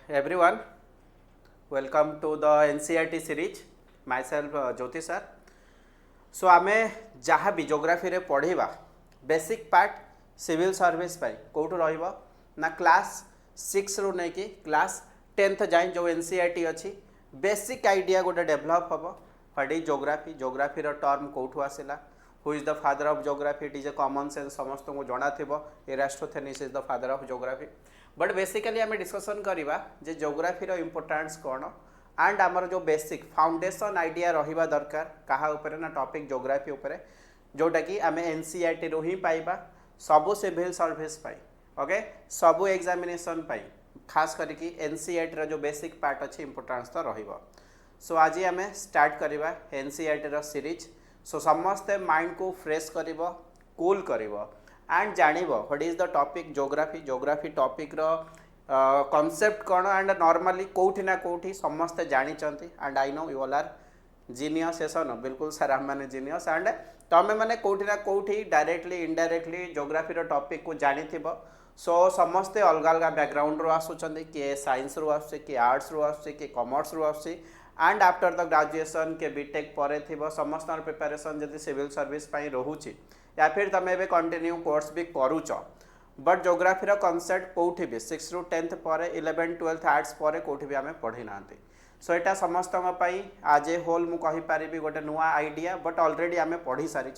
everyone, welcome to the NCERT series. Myself Jyoti sir. So आमे जहाँ भी geography रे पढ़ेबा बेसिक पार्ट सिविल सर्विस पाई कोठो रहइबो ना क्लास 6 रो नै कि क्लास 10th जाय जो NCERT अछि बेसिक आइडिया गोटे डेवलप हबो व्हाट इज जोग्राफी रो टर्म कोठो आसेला who is the father of geography it is a common sense समस्त को जणा थिबो Eratosthenes is the father of geography but basically आम डिस्कसन करवा जे जोग्राफी रो इम्पोर्टेंस कौन एंड आमर जो बेसिक फाउंडेशन आइडिया रहिबा दरकार कहा ऊपर ना टॉपिक जोग्राफी ऊपर जोटा कि आम एनसीईआरटी रो ही पाइबा सबु सिविल सर्विस पाई ओके सबु एग्जामिनेशन पाई खास करके एनसीईआरटी रो जो बेसिक पार्ट अच्छी इम्पोर्टेंस तो रहिबो सो आज आम स्टार्ट करवा एनसीईआरटी रो सीरीज सो समस्ते माइंड को फ्रेश करिवो कूल करिवो एंड जानिबो what is the topic geography topic रो कॉन्सेप्ट कौन एंड नॉर्मली कोठी ना कोठी समस्ते जानी चंती and I know you all are genius एसन बिल्कुल सर हम माने जीनियस एंड तमे माने कोठी ना कोठी डायरेक्टली इनडायरेक्टली जोग्राफी रो टॉपिक को जानी थिबो सो समस्ते अलग अलग बैकग्राउंड रो आसुचंदी के साइंस रो आसुचे के आर्ट्स रो आसुचे के कॉमर्स रो आसुचे एंड आफ्टर द ग्रेजुएशन के बीटेक परे थिबो समस्त प्रिपरेशन जदि सिविल सर्विस पई रहूची या फिर तुम ए कंटिन्यू कोर्स भी करूच बट जोग्राफी कॉन्सेप्ट कौटी भी 6 ରୁ 10th पर 11 12th आर्ट्स पर कौटी भी आम पढ़ी ना सो यहाँ समस्त आज ए होल मु कहि पारिबी गोटे नुआ आइडिया बट ऑलरेडी आम पढ़ी सारी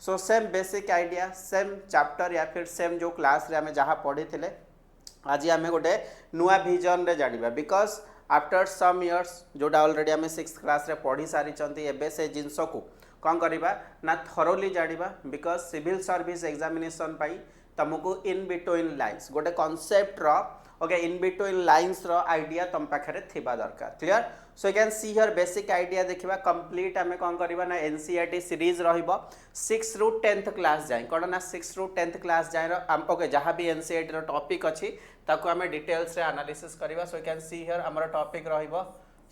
so same basic idea same chapter या फिर सेम जो क्लास रे आम जहाँ पढ़ी थे आज आम गोटे नुआ विजन रे जानिबा बिकॉज आफ्टर सम इयर्स जोटा ऑलरेडी आम 6th क्लास रे पढ़ी सारी एबे से जिनस को कौन करवा ना थरोली जानिबा बिकॉज सिविल सर्विस एग्जामिनेशन पाई तुमको इन बिटवीन लाइन्स गोटे कॉन्सेप्ट रो ओके इन बिटवीन लाइन्स रो आइडिया तुम पाखरे थिबा दरकार clear so you can see here basic idea देखिबा कंप्लीट आमे कौन करबा ना एनसीईआरटी सीरीज रहिबो 6 ରୁ 10th क्लास जाय कोन ना 6 ରୁ 10th क्लास जाय रो ओके जहां भी एनसीईआरटी रो टॉपिक अछि ताको आमे डिटेल्स रे एनालिसिस करबा so you can see here हमर टॉपिक रहिबो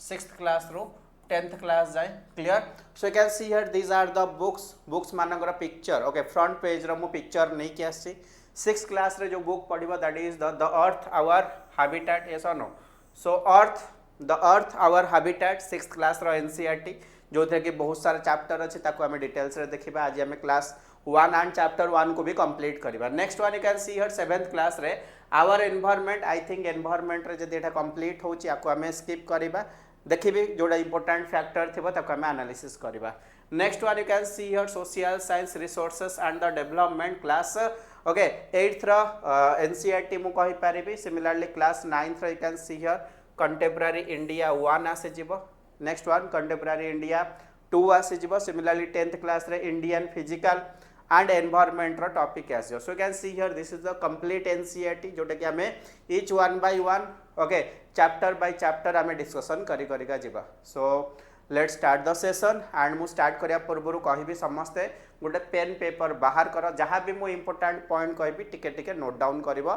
6th क्लास रो 10th क्लास जाए clear so you can see here these are the books मानकर पिक्चर ओके फ्रंट पेज रो मु पिक्चर नहीं कि आसी 6th क्लास रे जो बुक पढ़िबो that is the earth our habitat yes और no so earth our habitat 6th class रो एनसीईआरटी जो थे कि बहुत सारा चैप्टर अछि ताको हमें डिटेल्स रे देखिबा आज हमें क्लास 1 एंड चैप्टर 1 को भी कंप्लीट करबा next one you can see here 7th class रे our environment I think environment रे जदि एटा कंप्लीट होची आको हमें स्किप करबा देखिए जोड़ा इंपोर्टेंट फैक्टर थी आम एनालिसिस करवा next one you can see here social science resources and the development class okay 8th NCERT मु कहि पारिबी similarly class 9th you can see here contemporary India 1 आसे जीवो नेक्स्ट वन कंटेम्पररी इंडिया 2 आसे जीवो सिमिलरली 10th क्लास रे Indian physical and environment रो topic आसे so you can see here this is the complete NCERT जोटा कि हमें each one by one okay chapter by chapter आम डिस्कसन करिका जीवा so let start the session and मु स्टार्ट करिया पूर्व कहबी समस्ते गोटे पेन पेपर बाहर कर जहाँ भी मु इंपोर्टेंट पॉइंट कहबी टिके टिके नोट डाउन करिवो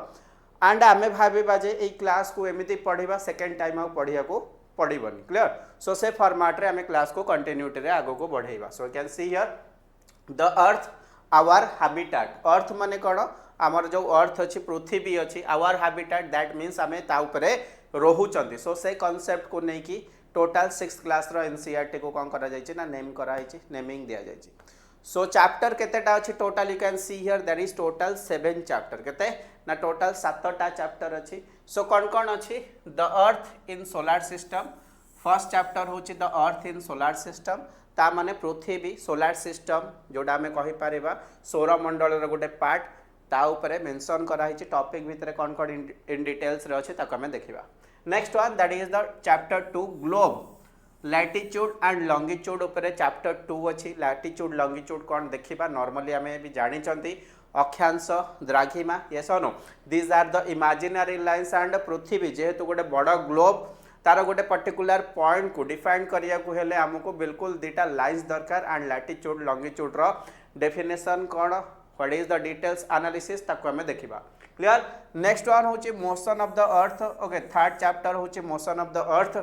एंड आमे भाबिबा जे ए क्लास को एमिति पढ़िबा सेकंड टाइम आ पढ़िया को पड़िबनी क्लियर सो से फॉर्मेट रे आमे क्लास को कंटिन्यूटी रे आगो को बढ़ेबा so you can see here the earth our habitat earth माने कोन आमर जो अर्थ अच्छी पृथ्वी अच्छी आवर हैबिटेट दैट मीन्स आमे ता उपरे रहुचंती सो से कांसेप्ट को नहीं कि टोटल 6th क्लास रो एनसीईआरटी को कौन करा जायछि ना नेम करा जायछि नेमिंग दिया जायछि सो चैप्टर केतेटा अछि total you can see here that is total 7 chapter केते ना टोटल 7टा चैप्टर अछि सो कौन अछि the earth in solar system first chapter होछि the earth in solar system ता माने पृथ्वी सोलर सिस्टम जोडा हमें कहि पारिबा सौरमंडल रो गोटे पार्ट ता उपरे मेंशन करा हिची टॉपिक भितरे कौन कौन इन डिटेल्स रे अछि ताको हमें देखिबा next one that is the chapter 2 globe latitude and longitude उपरे चैप्टर 2 अछि लैटिट्यूड लॉन्गिट्यूड कौन देखिबा नॉर्मली हमें भी जानि चंती अक्षांश द्राघिमा यस और no these are the imaginary lines and पृथ्वी जेहेतु गोटे बड़ ग्लोब तार गोटे पर्टिकुलर पॉइंट को डिफाइन करिया को हेले हमको बिल्कुल दुटा लाइंस दरकार एंड लैटिट्यूड लॉन्गिट्यूड रो डेफिनेशन कौन what is the details analysis ताको हमें देखिबा क्लियर नेक्स्ट वन होची motion of the earth okay third chapter होची मोशन ऑफ द अर्थ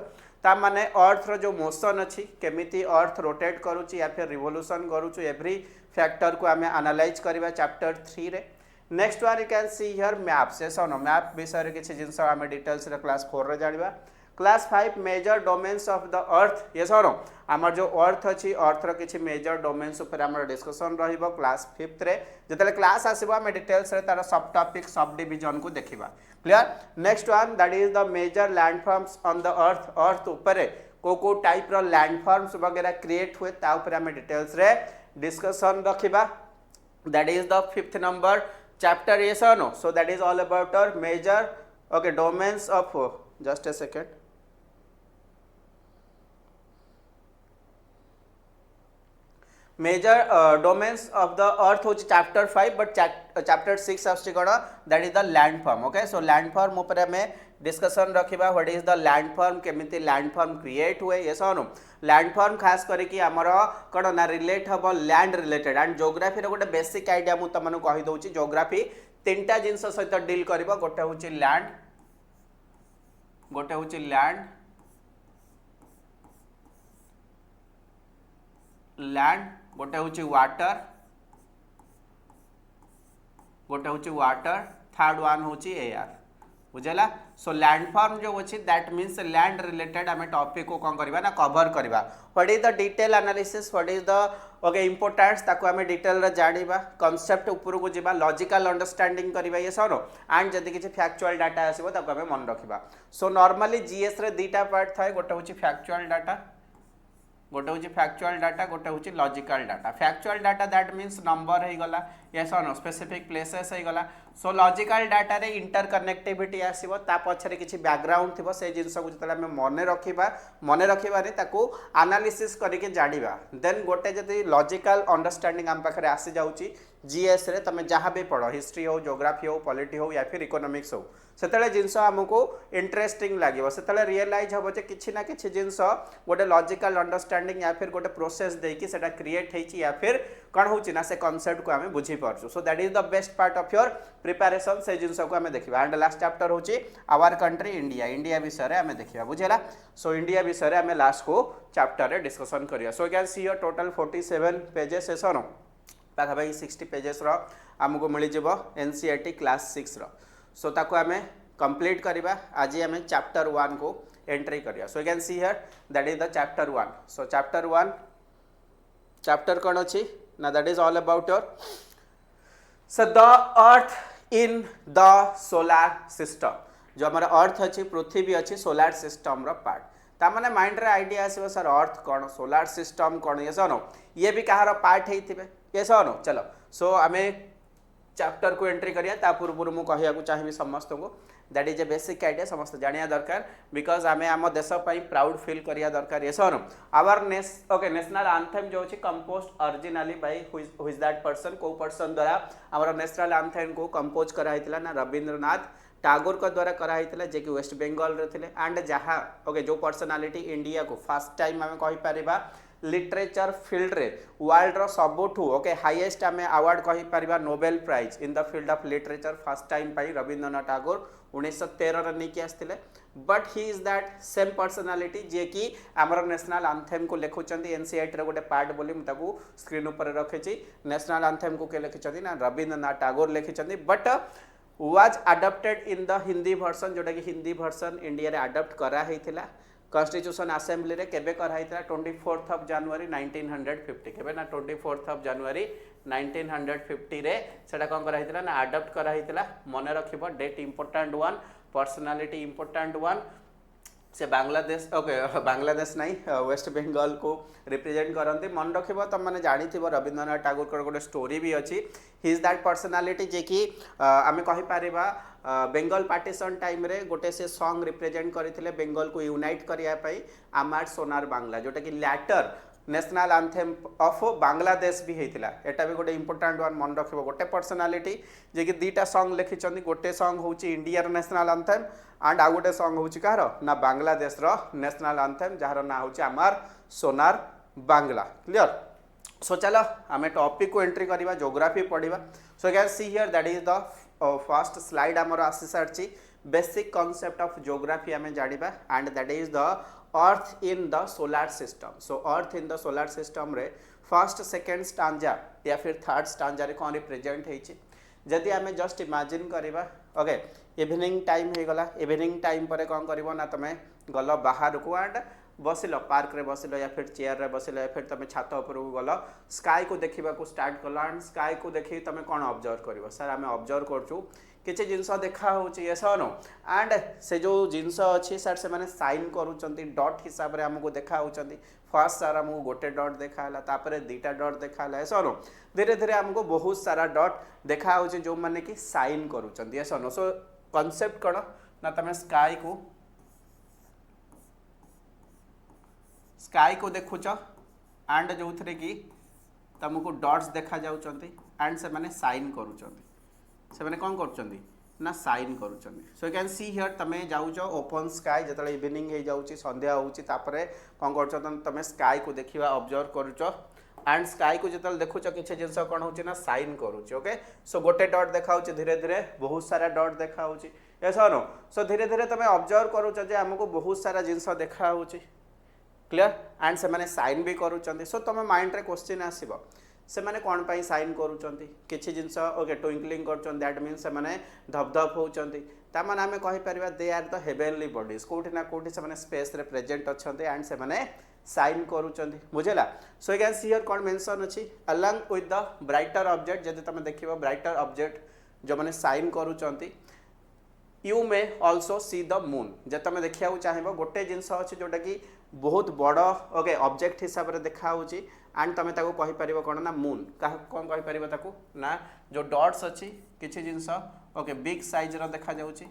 ता माने अर्थ रो जो मोशन अछि केमिति अर्थ रोटेट करूची या फिर रिवोल्यूशन करूची एवरी फैक्टर को हमें एनालाइज करबा चैप्टर 3 रे next one you can see here map से सन मैप विषय किसी जिनस आम डिटेल्स क्लास 4 रे जानिबा class 5 major domains of the earth ये सन आमर जो अर्थ अच्छी अर्थर किसी मेजर डोमेन्स उपर आमर डिस्कशन रहिबो क्लास 5 रे जतले क्लास आसीबो आम डिटेल्स रे तार सब टॉपिक सब डिवीजन को देखिबा clear next one that is the major landforms on the earth ऊपर को टाइप रो लैंडफॉर्म्स वगैरह क्रिएट हुए ता ऊपर आम डिटेल्स रे डिस्कशन रखिबा that is the 5th number chapter yes or no so that is all about our major okay domains of just a second major domains of the earth which chapter 5 but chapter 6 आछि कोन that is the landform okay so landform ऊपर में discussion रखिबा what is the landform केमिति landform create हुए ये सन landform खास करके आमर कौन ना रिलेट हम लैंड रिलेटेड एंड ज्योग्राफी गोटे बेसिक आइडिया मुझे तुमको कहीदे ज्योग्राफी 3टा जिनस सहित डील कर गोटे हूँ लैंड गोटे हूँ लैंड गोटे हूँ वाटर गोटे हूँ वाटर थर्ड वन हूँ एयर बुझेला सो लैंडफॉर्म जो अच्छी दैट मीन्स लैंड रिलेटेड आम टॉपिक को कौन करवा ना कवर करवा what is the detail analysis what is the okay importance ताको आम डिटेल रे जानिबा कांसेप्ट ऊपर को जीवा लॉजिकल अंडरस्टैंडिंग करवा ये सर एंड जदि किसी फैक्चुअल डाटा आसीबो ताको आम मन रखिबा सो नॉर्मली जीएस रे दुईटा पार्ट थाए गोटे होची फैक्चुअल डाटा गोटे हूँ फैक्चुअल डाटा गोटे हूँ logical data factual data that means number हो गला यस और नो स्पेसिफिक प्लेसेस हो गला सो लॉजिकल डाटा रे इंटर कनेक्टिविटी आसीबो ता पछरे किछि बैकग्राउंड थिबो से जिंस को जतला हम मने रखिबा रे ताको एनालिसिस करके जानिबा देन गोटे जति लॉजिकल अंडरस्टैंडिंग हम पाखरे आसी जाउची जीएस रे तमे जहाँ भी पढ़ो हिस्ट्री हो ज्योग्राफी हो पॉलिटी हो या फिर इकोनॉमिक्स हो सेतले जिंस हमको इंटरेस्टिंग लागिबो सेतले रियलाइज हबो जे किछि ना किछि जिंस गोटे लॉजिकल अंडरस्टैंडिंग या फिर गोटे प्रोसेस देकी सेटा क्रिएट हेची या फिर कौन होची ना से कांसेप्ट को आमे बुझी पारछु so that is the best part of your preparation से जिंस को आमे देखिबा एंड लास्ट चैप्टर होची आवर कंट्री इंडिया विषय रे आमे देखिबा बुझेला सो इंडिया विषय रे आमे लास्ट को चैप्टर रे डिस्कशन करिया so you can see your total 47 pages session पाखापाखि 60 पेजेस रो आमको मिल जिवो एनसीईआरटी क्लास 6 रो सो ताको आमे कंप्लीट करिबा आज आमे चैप्टर 1 को एंट्री करिया so you can see here that is the chapter 1 so chapter 1 chapter कोन अछि ना that is all about your so the earth in the solar system जो हमारा अर्थ अच्छी पृथ्वी अच्छी सोलार सिस्टम रो पार्ट तामाने माइंड रे आइडिया आसीबो सर अर्थ कोन सोलार सिस्टम कोन ये सनो ये भी कहार पार्ट हेथिबे ये सनो चलो सो आमे चैप्टर को एंट्री करिया ता पूर्व मु कहिया को चाहिबी समस्त को that is A basic idea समस्त जानिया दरकार बिकॉज आमे आम देश पई प्राउड फील करिया दरकार ये सनो आवर ओके नेशनल एंथम जो अछि composed originally by who is that person को पर्सन द्वारा आवर नेशनल एंथम को कंपोज करा हितला ना रविंद्रनाथ टागोर का द्वारा करा हितला जे कि वेस्ट बंगाल रे थिले एंड जहा ओके जो पर्सनालिटी इंडिया को फर्स्ट टाइम आमे कहि परिबा लिटरेचर फील्ड रे वर्ल्ड रो सबुठू ओके हाईएस्ट आमे अवार्ड कहि परिबा Nobel prize in the field of literature first time पाई रविंद्रनाथ टागोर 1913 रे नेकी आस्थिले but he is that same personality जे कि आमर नेशनल एंथम को लिखुचंदी एनसीईआरटी रे गोटे पार्ट बोली म ताकू स्क्रीन ऊपर रखिछि नेशनल एंथम को के लिखिचंदी ना रविंद्रनाथ टागोर लिखिचंदी but was adopted in the Hindi version जोटा कि हिंदी वर्जन इंडिया रे अडॉप्ट करा हेतिला कॉन्स्टिट्यूशन असेंबली रे केबे करा हेतिला 24th ऑफ जनवरी 1950 केबे ना 24th ऑफ जनवरी 1950 रे सेटा कोन करा हेतिला ना अडॉप्ट करा हेतिला मने रखिबो that important one personality important one say Bangladesh okay Bangladesh नहीं वेस्ट बंगाल को रिप्रेजेंट करते मन रखिबो तुम माने जानी थिबो रविंद्रनाथ टागोर को गोटे स्टोरी भी अच्छी ही इज दैट पर्सनालिटी जे कि आमे कहि पारिबा बेंगल पार्टीशन टाइम रे गोटे से सॉन्ग रिप्रेजेंट करथिले बेंगल को यूनाइट करिया पई आमार सोनार बांग्ला जोटा कि later national anthem of Bangladesh भी होता एटा भी गोटे इंपोर्टेंट वन मन रखिबो गोटे पर्सनालिटी जे कि दुईटा सॉन्ग लिखिचंदी गोटे सॉन्ग होची इंडिया नेशनल एंथम एंड आ गोटे सॉन्ग होची कहार ना बांग्लादेश रो नेशनल एंथम जहार ना होची आमार सोनार बांग्ला क्लियर सो चलो आमे टॉपिक को एंट्री करबा ज्योग्राफी पढ़िबा so you can see here that is the first slide हमर आसी सारची बेसिक कांसेप्ट ऑफ ज्योग्राफी आमे जानिबा and that is the earth in the solar system so earth in the solar system रे first second stanza या फिर third stanza रे कोन represent हेछि जदि आम जस्ट इमेजिन करवा ओके इवनिंग टाइम हो गला इवनिंग टाइम पर कौन कर ना तुम गल बाहर को एंड बसिल पार्क रे बसिल या फिर चेयर रे बसिल या फिर तुम छात उपर को गल स्काई को देखा स्टार्ट कल एंड स्काई को देखिए तुम कौन ऑब्जर्व कर सर आम ऑब्जर्व करूँ किसी जिनस देखा होस नो एंड से जो जिनस अच्छी सर से मैंने साइन करुँच डट हिसाब से आमको देखा फर्स्ट सर आमको गोटे डट देखा दुईटा डट देखा ऐसा नो धीरे धीरे आमको बहुत सारा डट देखा जो मैंने कि साइन करुँच ऐसा नो सो कॉन्सेप्ट कौन ना तुम स्काई को देखुच एंड जो थे कि तुमको डट्स देखा जाउचंती एंड से माने साइन करूचंती से माने कौन करूचंती ना साइन करूचंती so you can see here तमे जाउच ओपन स्काई जतले इवनिंग हे जाउची संध्या होउची तापरे कौन करूच तमे स्काई को देखिबा ऑब्जर्व करूच एंड स्काई को जतले देखुच किछि जिंस कोन होउची ना साइन करूची ओके सो गोटे डॉट देखाउची धीरे धीरे बहुत सारा डॉट देखाउची ऐसा नो सो धीरे धीरे तमे ऑब्जर्व करूच जे हमको बहुत सारा जिंस देखाउची क्लियर एंड से माने साइन भी करूचंती सो तुम माइंड रे क्वेश्चन आसीबो से माने कोन पाई साइन करूचंती किछि जिंस ओके ट्विंकलिंग करचन दैट मींस से माने धपधप होउचंती ता माने हमें कहि परिबा they are the heavenly bodies कोठी ना कोठी से माने स्पेस रे प्रेजेंट अछंती एंड से माने साइन करूचंती बुझेला so you can see here कोन मेंशन अछि along with the brighter object जदि तुम देखिबो ब्राइटर ऑब्जेक्ट जो माने साइन करूचंती you may also see the moon जे तुम देखिया चाहबो गोटे जिंस अछि जोटा कि बहुत बड़ ओके ऑब्जेक्ट हिसाब से देखा एंड तुम कहि परिबो कोन ना मून कौन कहि परिबो ताकू ना जो डॉट्स अछि किछि जिंस ओके बिग साइज रो देखा जाउची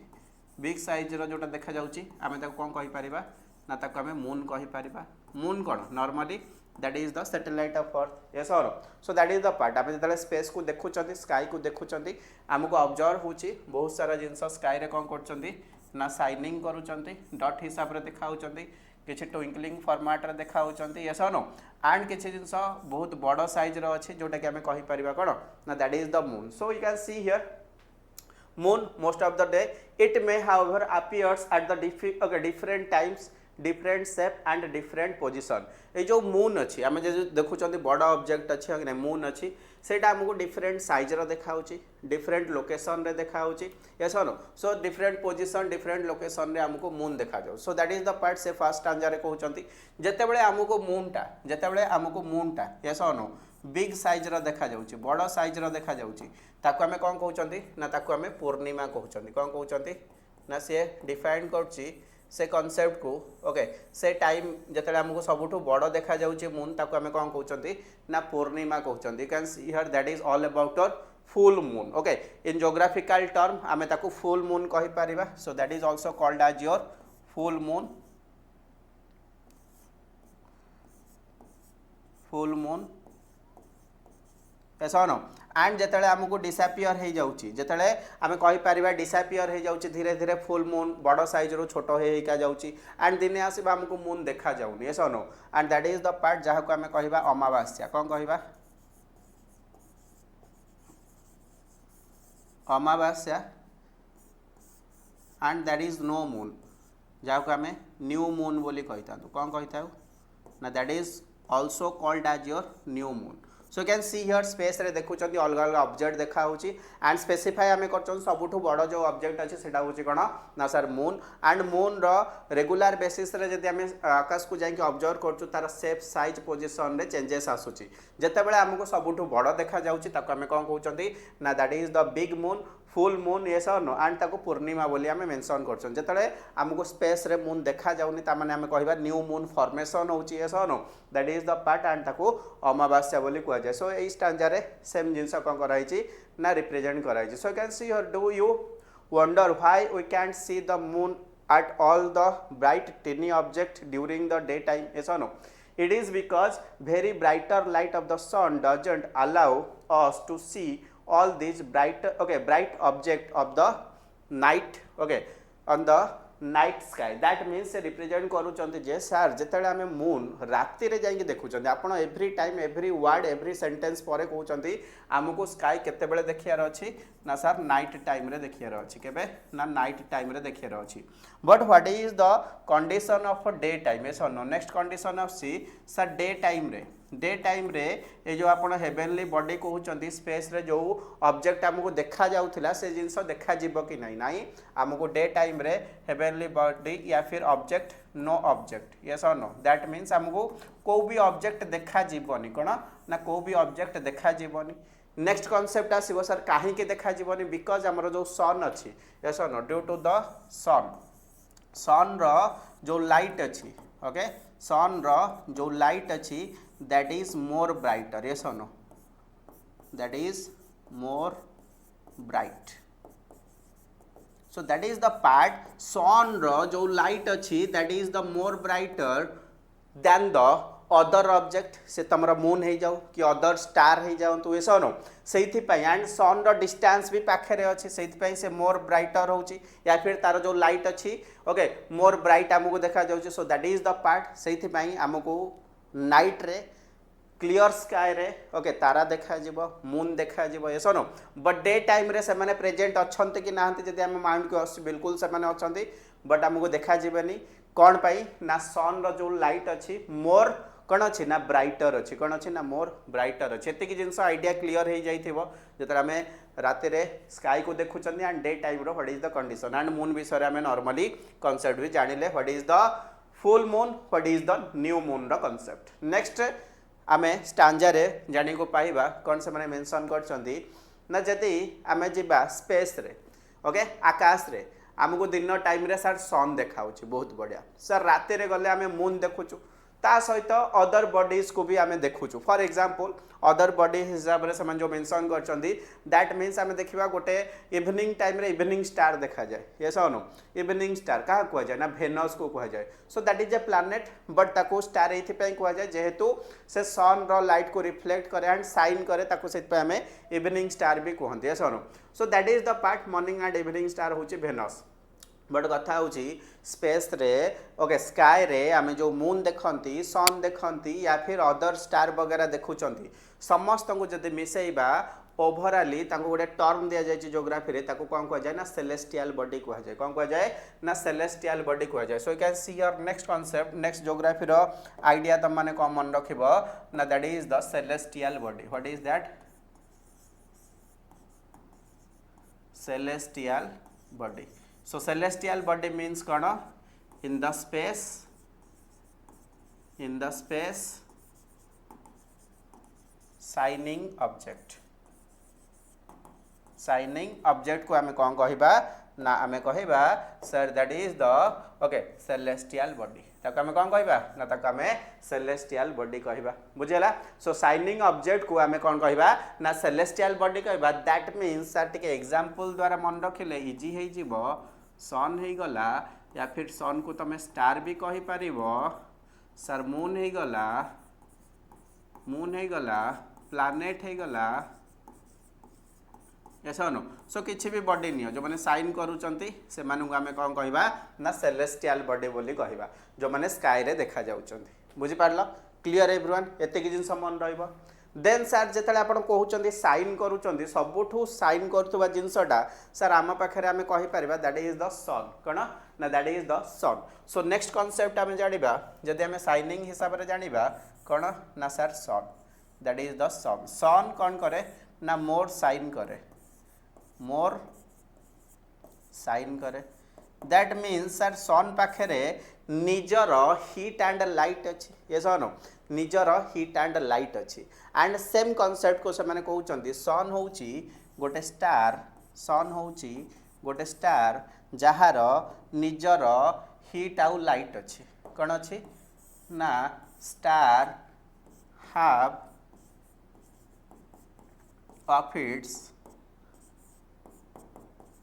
बिग साइज रो जोटा देखा जाउची आमे ताकू कोन कहि परिबा ना ताकू आमे मून कहि परिबा मून कोन normally that is the satellite of earth yes or so that is the part आमे जतले स्पेस को देखुचंती स्काई को देखुचंती हमको ऑब्जर्व होची बहुत सारा जिंस स्काई रे कोन करचंती ना साइनिंग करूचंती डॉट हिसाब रे देखाउचंती किछि ट्विंकलिंग फॉर्मेट रे देखा होचंती यस नो एंड किछि जिंस बहुत बड़ साइज रो अछि जोटा कि हमें कहि परिबा कोन ना that is the moon so you can see here moon most of the day it may however appears at the different times different shape and different position ए जो मून अच्छी आम जो देखुं बड़ ऑब्जेक्ट अच्छी मून अच्छी सेटा हमको डिफरेंट साइज रो देखा डिफरेंट लोकेशन रे देखा yes no so different position different location रे हमको मून देखा जाउ so that is the part से फर्स्ट स्टैंजा रे कहउचंती जेतेबेले हमको मूनटा यस नो बिग साइज रो देखा जाउची बड़ साइज रो देखा जाउची ताको हमें कोन कहउचंती ना ताको हमें पूर्णिमा कहउचंती कोन कहउचंती ना से डिफाइन करची से कॉन्सेप्ट को ओके से टाइम जतले हमको सबुठु बड़ देखा जाउची मून ताको हमें कोन कहउचंती ना पूर्णिमा कहउचंती you can see here that is all about full moon okay in geographical term आमे ताको फुल मून कहि परिबा so that is also called as your full moon ऐसा नो एंड जितेबाला आमको डिसअपियर हो जाउची जितेबाला आमे कहि परिबा डिसअपियर हो जाउची धीरे धीरे फुल मून बड़ साइज रो छोटो होइका जाउची एंड दिने आसीबा हमको मून देखा जाउनी ऐसा no and that is the part जहा को आमे कहिबा अमावास्या कोन कहिबा अमावास्या and that is no moon जहा को आमे न्यू मून बोली कहितांतु कोन कहिताउ ना that is also called as your new moon so you can see here space रे देखुचंती अलग अलग ऑब्जेक्ट देखा होची एंड स्पेसिफाई आमे करचन सबुठु बड़ जो ऑब्जेक्ट अछि सेटा होची कोन ना सर मून एंड मून रो रेगुलर बेसिस रे जदि आमे आकाश को जाई के ऑब्जर्व करचु तार शेप साइज पोजीशन रे चेंजेस आसुची जेतेबेले हमको सबुठु बड़ देखा जाउची ताको आमे कोन कहउचंती ना that is the big moon full moon ये सब नो एंड ताको पूर्णिमा बोली आमे मेंशन करछन जेतले हमको स्पेस रे मून देखा जाउनी ता माने आमे कहबा न्यू मून फॉर्मेशन होची ये सब no that is the part and ताको अमावास्या बोली कहै जाय सो ए स्टैंजा रे सेम जिंस कोन कराइची ना रिप्रेजेंट कराइची so you can see here do you wonder why we can't see the moon at all the bright tiny object during the daytime yes or no it is because very brighter light of the sun doesn't allow us to see all these bright object of the night okay on the night sky that means से represent करूचंती जे sir जेतेले हमें moon राति रे जाई के देखुचंती आपण every time every word every sentence परे कहउचंती हमको sky केते बेले देखियार अछि ना सर नाइट टाइम रे देखियार अछि केबे ना नाइट टाइम रे देखियार अछि but what is the condition of day time yes no next condition of सी सर डे टाइम रे डे टाइम रे ये जो आपण हेवेनली बॉडी कहउचंती स्पेस रे जो ऑब्जेक्ट हमको देखा जाउथिला से जिंस देखा जीवो कि नहीं नहीं हमको डे टाइम रे हेवेनली बॉडी या फिर ऑब्जेक्ट नो ऑब्जेक्ट यस और नो दैट मीन्स हमको को भी ऑब्जेक्ट देखा जीवनी कोन ना को भी ऑब्जेक्ट देखा जीवनी नेक्स्ट कॉन्सेप्ट आसीबो सर काहे के देखा जीवनी बिकॉज हमरो जो सन अछि यस और नो ड्यू टू द सन रो जो लाइट अछि ओके सन रो जो लाइट अछि that is more brighter yes or no that is more bright so that is the part sun ro jo light achi that is the more brighter than the other object से तमरा moon हे जाऊ कि other star हे जाऊ तो ऐसा no सेथि पई and sun row distance भी पाखे रे अछि सेथि पई से मोर ब्राइटर होची या फिर तार जो लाइट अछि ओके मोर ब्राइट हमको देखा जाऊ सो दैट इज द पार्ट सेथि पई हमको नाइट रे क्लियर स्काई रे ओके तारा देखा जीवो मून देखा जीवो ऐसा नो बट डे टाइम रे से माने प्रेजेंट अछंती कि नाहंती जदि हम माइंड को बिल्कुल से माने अछंती बट हमको देखा जीवनी कोन पई ना सन रो जो लाइट अछि मोर कोन अछि ना ब्राइटर अछि कोन अछि ना मोर ब्राइटर अछि एते कि जिंस आइडिया क्लियर हे जाइथिबो जतरा हमें राति रे स्काई को देखुचंदी एंड डे टाइम रो what is the condition and moon विषय हमें नॉर्मली कांसेप्ट भी जानिले what is the full moon what is the new moon रो कांसेप्ट नेक्स्ट आमे स्टांजा रे जानी को पाइबा कौन से माने मेंशन करछंती ना जदी आमे जिबा स्पेस रे ओके आकाश रे हमको दिन टाइम रे सर सन देखाउची बहुत बढ़िया सर राति रे गले आमे मून देखुचु ता सहित अदर बॉडीज को भी आमे देखुचु फॉर एग्जांपल अदर बॉडी हिसाब रे समान जो मेंशन करछंती दैट मींस आमे देखिबा गोटे इवनिंग टाइम रे इवनिंग स्टार देखा जाए यस और नो इवनिंग स्टार का कुआ जाए ना वेनस को कुआ जाए so that is a planet but ताको स्टार एथि पई कुआ जाए जेहेतु से सन रो लाइट को रिफ्लेक्ट करे एंड शाइन करे ताको सेत पे हमें इवनिंग स्टार भी कहंती यस और no so that is the part morning and evening star होची वेनस बट कथा होची स्पेस रे ओके स्काई रे आमे जो मून देखंती सन देखंती या फिर अदर स्टार वगैरह देखुचंती समस्त को जदि मिसेइबा ओवरऑली ताको गोटे टर्म दिया जाय ज्योग्राफी रे ताको कोन कहै जाय ना सेलेस्टियल बॉडी कहै जाय कोन कहै जाय ना सेलेस्टियल बॉडी कहै जाय so you can see your next concept next geography रो आईडिया त माने को मन रखिबो ना that is the celestial body what is that celestial body so celestial body means kona in the space shining object को हमें कौन कहिबा ना हमें कहिबा sir that is the okay celestial body ताको हमें कौन कहिबा ना ताको हमें सेलेस्टियल बॉडी कहिबा बुझेला सो शाइनिंग ऑब्जेक्ट को हमें कौन कहिबा ना सेलेस्टियल बॉडी कहिबा दैट मींस सर टिके एग्जांपल द्वारा मन रखिले इजी हे जीवो सन हे गला या फिर सन को तमे स्टार भी कहि परिबो सर मून हे गला प्लैनेट हे गला ऐसा नो सो किछि भी बॉडी नियो जो माने साइन करूचंती से मानु हमें कौन कहिबा ना सेलेस्टियल बॉडी बोली कहिबा जो माने स्काई रे देखा जाउचंती बुझी पारलो क्लियर एवरीवन एते कि जिंस मन रहइबो देन सर जेतले आपण कहउचंती साइन करूचंती सबुठू साइन करथुबा जिंसटा सर आम पाखरे हमें कहि परिबा दैट इज द सन कोन ना that is the sun so next concept हमें जानिबा जदि हमें साइनिंग हिसाब रे जानिबा कोन ना sir sun that is the sun sun कोन करे ना मोर साइन करे दैट मीन्स सर सन पाखे निजर हीट एंड लाइट अच्छी ये सन निजर हीट एंड लाइट अच्छी एंड सेम कॉन्सेप्ट को से माने कहउचंती सन होउची गोटे स्टार जहार निजर हीट आउ लाइट अच्छी कौन अच्छी ना star have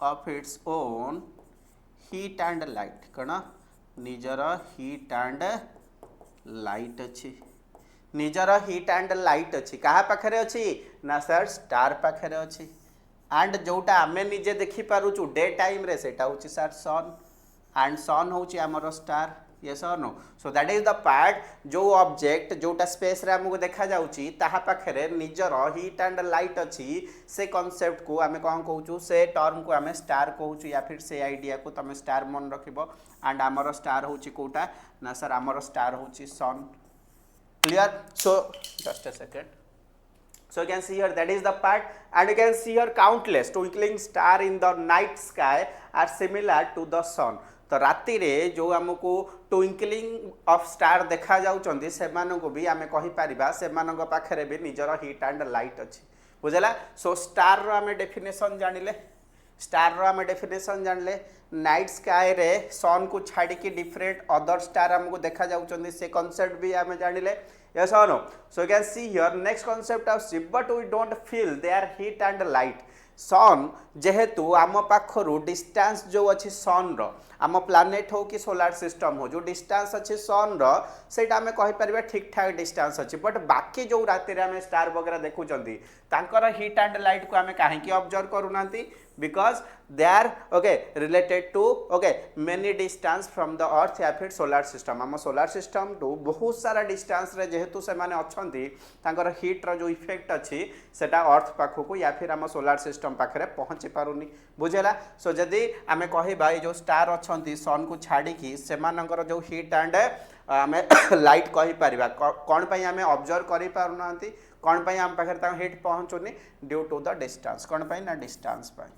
of its own heat and light कण निजर हीट एंड लाइट अच्छी निजर हीट एंड लाइट अच्छी कहा पाखरे अच्छी ना सर स्टार पाखरे अच्छी एंड जोटा आमे निजे देखि पारुचु डे टाइम रे सेटा होची सर सन एंड सन होची हमर स्टार यस और no so that is the part जो ऑब्जेक्ट जोटा स्पेस रे हमको देखा जाउची ताहा पाखरे निजर हीट एंड लाइट अच्छी से कांसेप्ट को आमे कोन कहउचु से टर्म को आमे स्टार कहउचु या फिर से आइडिया को तमे स्टार मन रखिबो एंड हमर स्टार होची कोटा ना सर हमर स्टार होची सन Clear? So just a second. So you can see here that is the part, and you can see here countless twinkling star in the night sky are similar to the sun. तो राति रे जो हमको twinkling of star देखा जाउचंदी सेमानको भी आमे कहि परिबा सेमानक पाखरे भी निजर हीट एंड लाइट अछि बुझला. सो स्टार रो आमे डेफिनेशन जानिले, स्टार रो आमे डेफिनेशन जानले नाइट स्काई रे सन को छाड़ी की डिफरेंट अदर स्टार हमको देखा जाउचंदी से कांसेप्ट भी आमे जानिले. Yes or no? So you can see here next concept of ship, but we don't feel their heat and light. सन जेहेतु आम पाखरु डिस्टेंस जो अच्छी सन रो आम प्लानेट हो कि सोलार सिस्टम हो जो डिस्टेंस अच्छी सन रो सेटा आमे कहि परिबा ठीक ठाक डिस्टेंस अच्छी, बट बाकी जो राति रे आमे स्टार वगैरह देखुचंती तांकर हीट एंड लाइट को आमे काहे की observe करूनांती because they are okay related to okay many distance from the earth या फिर solar system. आम solar system टू बहुत सारा डिस्टेंस रे जेहेतु से माने अछंती तांकर हीट रो जो इफेक्ट अछि सेटा अर्थ पाखो को या फिर आम सोलार सिस्टम पाखरे पहुंची पारुनी बुझेला. सो जदी आमे कहिबा ए जो स्टार अछंती सन को छाडी की सेमानकर जो हीट एंड आमे लाइट कहि परिबा कोन पई आमे ऑब्जर्व करि पारुनांती कोन पई आम पाखरे ता हीट पहुंचुनी ड्यू टू द डिस्टेंस कोन पई ना डिस्टेंस पई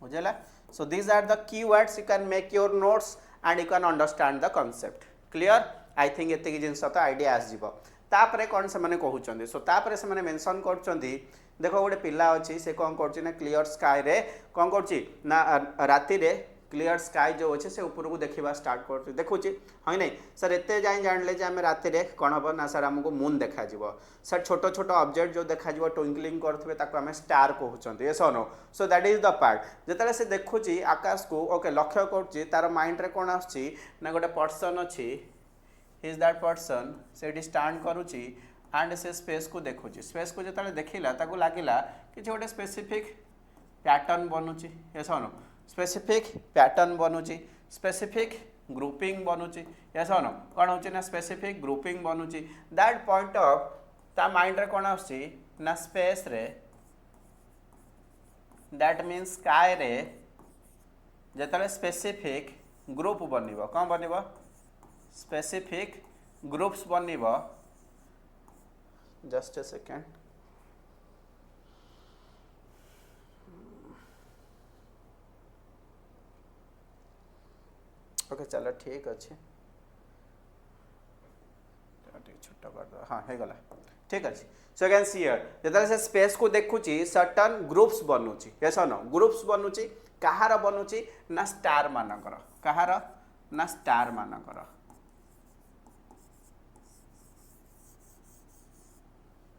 बुझेला. So these are the keywords, you can make your notes and you can understand the concept. Clear? I think एतिकी जिनस तो आइडिया आस जीवो. तापरे कोन से माने कहउचंदी. सो तापरे से माने मेंशन करचंदी देखो गोटे पिला अछि से कोन करछि ना क्लियर स्काई रे कोन करछि ना राति रे क्लियर स्काई जो अच्छे से ऊपर को देखा स्टार्ट कर देखुची हाँ नहीं सर एत जाए जानले जे आम राति रे कौन हम ना सर आमको मून देखा सर छोट छोट ऑब्जेक्ट जो देखा ट्विंकलिंग करते आम स्टार कहते ये no. So that is the part जिते से देखुची आकाश को ओके लक्ष्य कर तार माइंड रे कौन आसुची ना गोटे पर्सन अच्छी इज दैट पर्सन से स्टांड करुच्ची एंड से स्पेस को देखुची स्पेस को जो देखला लगिला कि गोटे स्पेसिफिक पैटर्न बनूची ये नो स्पेसिफिक पैटर्न बनूची स्पेसिफिक ग्रुपिंग बनूची यस नो कौन होची ना स्पेसिफिक ग्रुपिंग बनूची दैट पॉइंट ऑफ ता माइंड रे कौन आसी ना स्पेस रे दैट मीन्स स्काई रे जेतले स्पेसिफिक ग्रुप बनिबो कौन बनिबो स्पेसिफिक ग्रुप्स बनिबो जस्ट अ सेकेंड ओके चलो ठीक अच्छे छोटा कर दो हाँ हो गला ठीक अच्छे. सो कैन सी हियर जेतले से स्पेस को देखुची सर्टन ग्रुप्स बनूची यस नो ग्रुप्स बनूची कहार बनूची ना स्टार मानकर कहार ना स्टार मानकर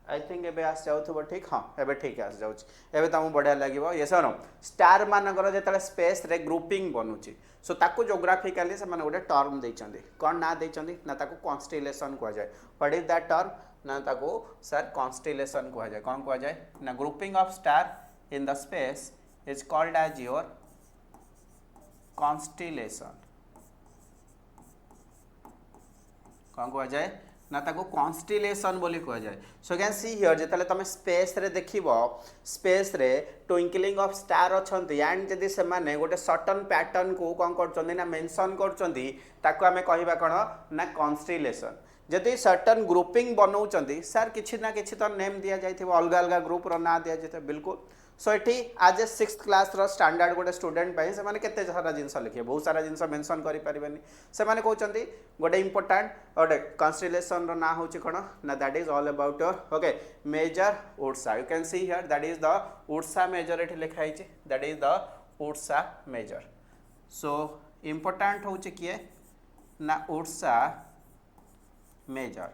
आई थिंक एबे आस जाउथबो ठीक हाँ एबे ठीक आस जाउछ एबे तमु बढ़िया लागिवो यस नो स्टार मानकर जेतले स्पेस रे ग्रुपिंग बनूची सो ताकू जोग्राफिकली से माने गोटे टर्म देइचंदी कोन ना देइचंदी ना ताकू कॉन्स्टेलेशन कहा जाय व्हाट इज दैट टर्म ना ताकू सर कॉन्स्टेलेशन कहा जाय कोन कहा जाय ना grouping of star in the space is called as your constellation कोन कहा जाय ना ताको कॉन्स्टेलेशन बोली कहा जाए. सो कैन सी हियर जेतले तमे स्पेस रे देखिबो स्पेस रे ट्विंकलिंग ऑफ स्टार अछंती एंड जदी से माने गोटे सर्टन पैटर्न को कोन करचंदी ना मेंशन करचंदी ताको हमें कहिबा कोन ना कॉन्स्टेलेशन. जदी सर्टन ग्रुपिंग बनौचंदी सर किछि ना किछि तो नेम दिया जाइथिबो अलग अलग ग्रुप रो ना दिया जाइथिबो बिल्कुल. सो एटी आज ए 6th क्लास रो स्टैंडर्ड गोटे स्टूडेंट पाई से माने केते सारा जिंस लिखे बहुत सारा जिंस मेंशन करि परिबेनी से माने कहउचंदी गोटे इंपोर्टेंट गोटे कॉन्स्टेलेशन रो ना होची कोन ना that is all about okay major Ursa. You can see here that is the Ursa Major एठी लिखा हिची that is the Ursa Major. So important होची किए ना Ursa Major.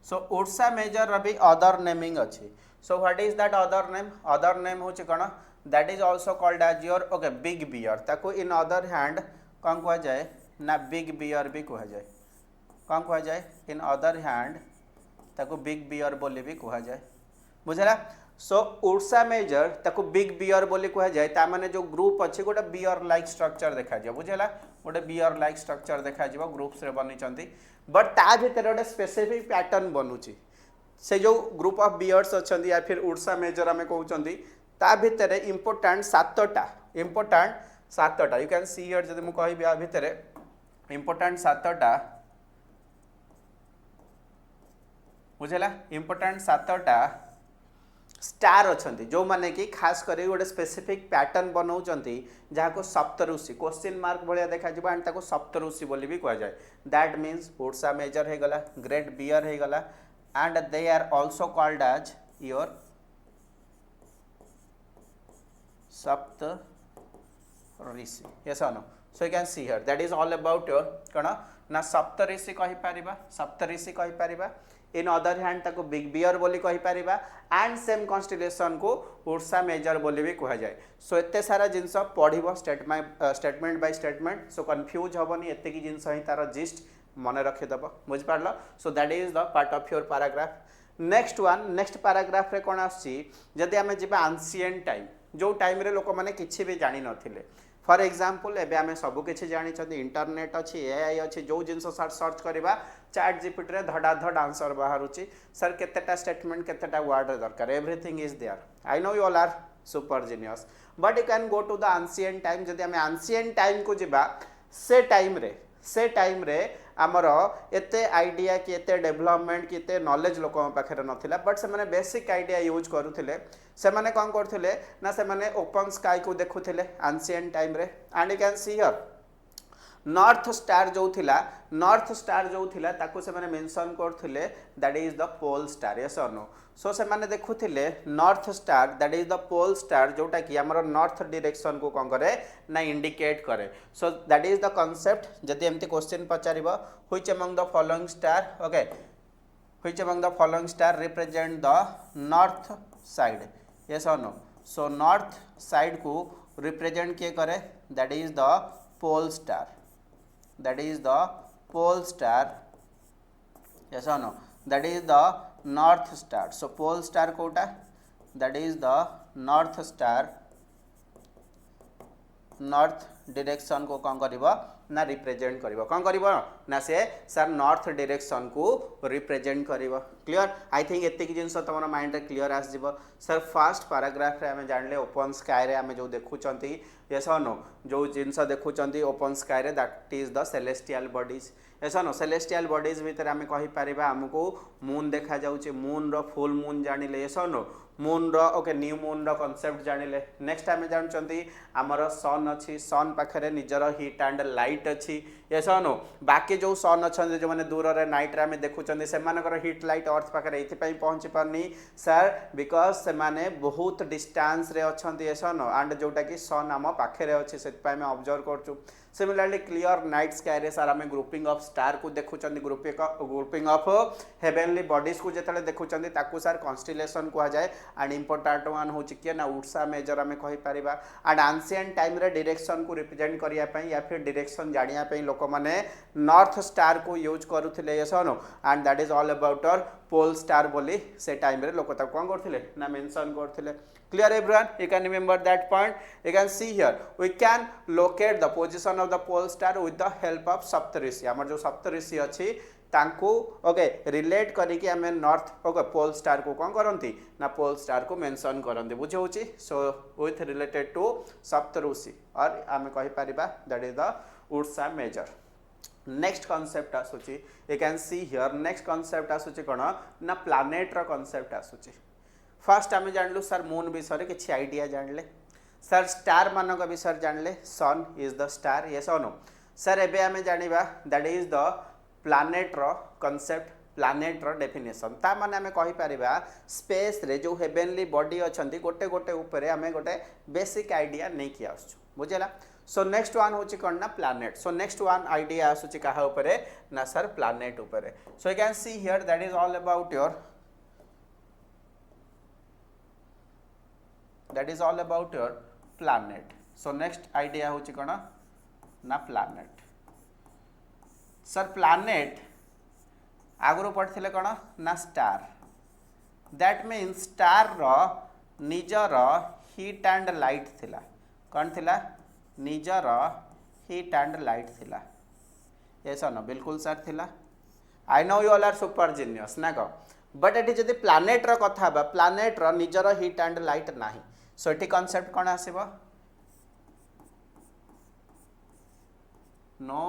So Ursa Major रो भी अदर नेमिंग अछि. So what is that other name? Other name होची कौन that is also called as your okay big bear. ताको in other hand कौन कहा जाए ना big bear भी कहा जाए कौन कहा जाए in other hand ताको big bear बोली भी कहा जाए बुझला. सो उर्सा मेजर ताको big bear बोली कहा जाए ता माने जो ग्रुप अच्छे गोटे bear like structure देखा जाए बुझला गोटे bear like structure देखा जाए ग्रुप्स रे बनी चंती बट ता भीतर गोटे स्पेसिफिक पैटर्न बनूची से जो ग्रुप ऑफ बियर्स अच्छा या फिर उर्सा मेजर आम कहते ता भितर इंपोर्टेंट सातटा यू कैन सी हियर जब मुझे कहि भितर इंपोर्टेंट सातटा बुझेगा इंपोर्टाट सातटा स्टार अच्छा जो मैंने कि खास कर गोटे स्पेसिफिक पैटर्न बनाऊँच जहाँ को सप्तऋषि क्वेश्चन मार्क भाया देखा एंड ताको सप्तऋषि बोली भी कहुए दैट मीन्स उड़सा मेजर हो गला ग्रेट बियर हो गला and they are also called as your Saptarishi yes or no so you can see here that is all about your कौन ना सप्त ऋषि कहि परिबा सप्त ऋषि कहि परिबा इन अदर हैंड ताको बिग बियर बोली कहि परिबा एंड सेम कॉन्स्टिलेशन को उर्सा मेजर बोली भी कहा जाए सो एते सारा जिंस पढ़िबो statement by statement so confuse हबनी एते की जिंस ही तार जिस्ट मन रखि दबो बुझ पारलो so that is the part of your paragraph next paragraph रे कोन आछि जदि हमें जिबा एंशिएंट टाइम जो टाइम रे लोक माने किछि भी जानि नथिले फॉर एग्जांपल एबे आमे सब किछि जानि छथि इंटरनेट अछि एआई अछि जो जिंस सर्च करबा चैट जीपीटी रे धड़ाधड़ आंसर बाहरुछि सर केतेटा स्टेटमेंट केतेटा वर्ड रे दरकार everything is there I know you all are super genius but you can go to the ancient time जदि आमे एंशिएंट टाइम को जिबा से टाइम रे आमर एते आइडिया कि एते डेवलपमेंट कि एते नॉलेज लोक पाखे नथिला बट से माने बेसिक आइडिया यूज करूथिले से माने कोन करथिले ना से माने ओपन स्काई को देखुथिले एंशिएंट टाइम रे and you can see here north star जो थिला ताको से माने मेंशन करथिले that is the pole star yes और नो सो से माने देखुथिले north star that is the pole star जोटा कि हमर नॉर्थ डायरेक्शन को कोन करे ना इंडिकेट करे so that is the concept जदि एमती क्वेश्चन पचारिबो which among the following star okay which among the following star represent the north side yes और नो सो नॉर्थ साइड को रिप्रेजेंट किए करे that is the pole star yes or no that is the north star so pole star कोटा that is the north star north direction को कौन करिवो ना represent करिवो कौन करिवो ना से सर नॉर्थ डायरेक्शन को रिप्रेजेंट करिवो क्लियर आई थिंक एते की जिंस तमरा माइंड रे क्लियर आस जिवो सर फर्स्ट पैराग्राफ रे हमें जानले ओपन स्काई रे हमें जो देखुचंती यस और नो जो जिंस देखुचंती ओपन स्काई रे that is the celestial bodies yes और नो सेलेस्टियल बॉडीज भीतर हमें कहि परिबा हमको मून देखा जाउचे मून रो फुल मून जानिले यस और नो मून रो ओके न्यू मून रो कांसेप्ट जानिले नेक्स्ट हमें जानचंती हमर सन अछि सन पाखरे निजर हीट एंड लाइट अछि यस और नो बाकी जो सन अछन जो माने दूर रे नाइट रे हमें देखुचंती से मानकर हीट लाइट अर्थ पाखरे एथि पई पहुंची परनी सर बिकॉज़ से माने बहुत डिस्टेंस रे अछंती यस और नो एंड जोटा कि सन हम पाखरे अछि सेत पई हमें ऑब्जर्व करचु सिमिलरली क्लियर नाइट स्काई रे सर हमें ग्रुपिंग ऑफ स्टार को देखुचंती ग्रुपिंग ऑफ हेवनली बॉडीज को जेतले देखुचंती ताकू सर कॉन्स्टेलेशन को जाए एंड इंपोर्टेंट वन हो कि ना उर्सा मेजर आम कहि परिबा एंड एंशिएंट टाइम रे डायरेक्शन को रिप्रेजेंट करिया पई या फिर डायरेक्शन जानिया पई लोक माने नॉर्थ स्टार को यूज करूथिले yes no and that is all about our pole star बोली से टाइम रे लोक ता कोन करथिले ना मेंशन करथिले clear everyone you can remember that point you can see here we can locate the position of the pole star with the help of सप्तऋषि हमर जो सप्तऋषि अछि तांको ओके रिलेट करी कि हमें नॉर्थ ओके पोल स्टार को कोन करंती ना पोल स्टार को मेंशन करंती बुझे होची so with related to Saptarishi or हमें कहि परिबा that is the Ursa Major next concept आसुची you can see here next concept आसुची कोन ना प्लैनेट रो कांसेप्ट आसुची फर्स्ट आम जानलु सर मून विषय किसी आइडिया जानले सर स्टार मानक विषय जानले sun is the star yes और नो सर एबे आम जानिबा दैट इज द प्लैनेट रो कांसेप्ट प्लैनेट रो डेफिनेशन ता माने आम कहि परिबा स्पेस रे जो हेवनली बॉडी अछंती गोटे गोटे ऊपर आम गोटे बेसिक आइडिया नै कि आसु बुझेला सो नेक्स्ट वन होची कोन ना planet so next one idea आसुची काहा ऊपर ना सर प्लैनेट ऊपर सो you can see here that is all about your that is all about your planet so next idea होची कोन ना planet सर planet आगरो पढ़थिले कोन ना स्टार that means स्टार रो निजर हीट एंड लाइट थिला कोन थिला निजर हीट एंड लाइट थिला यस नो बिल्कुल सर थिला I know you all are super genius ना को बट एटी जदि प्लैनेट रो कथा बा प्लैनेट रो निजर हीट एंड लाइट नाही सो एटी कांसेप्ट कोन आसीबो no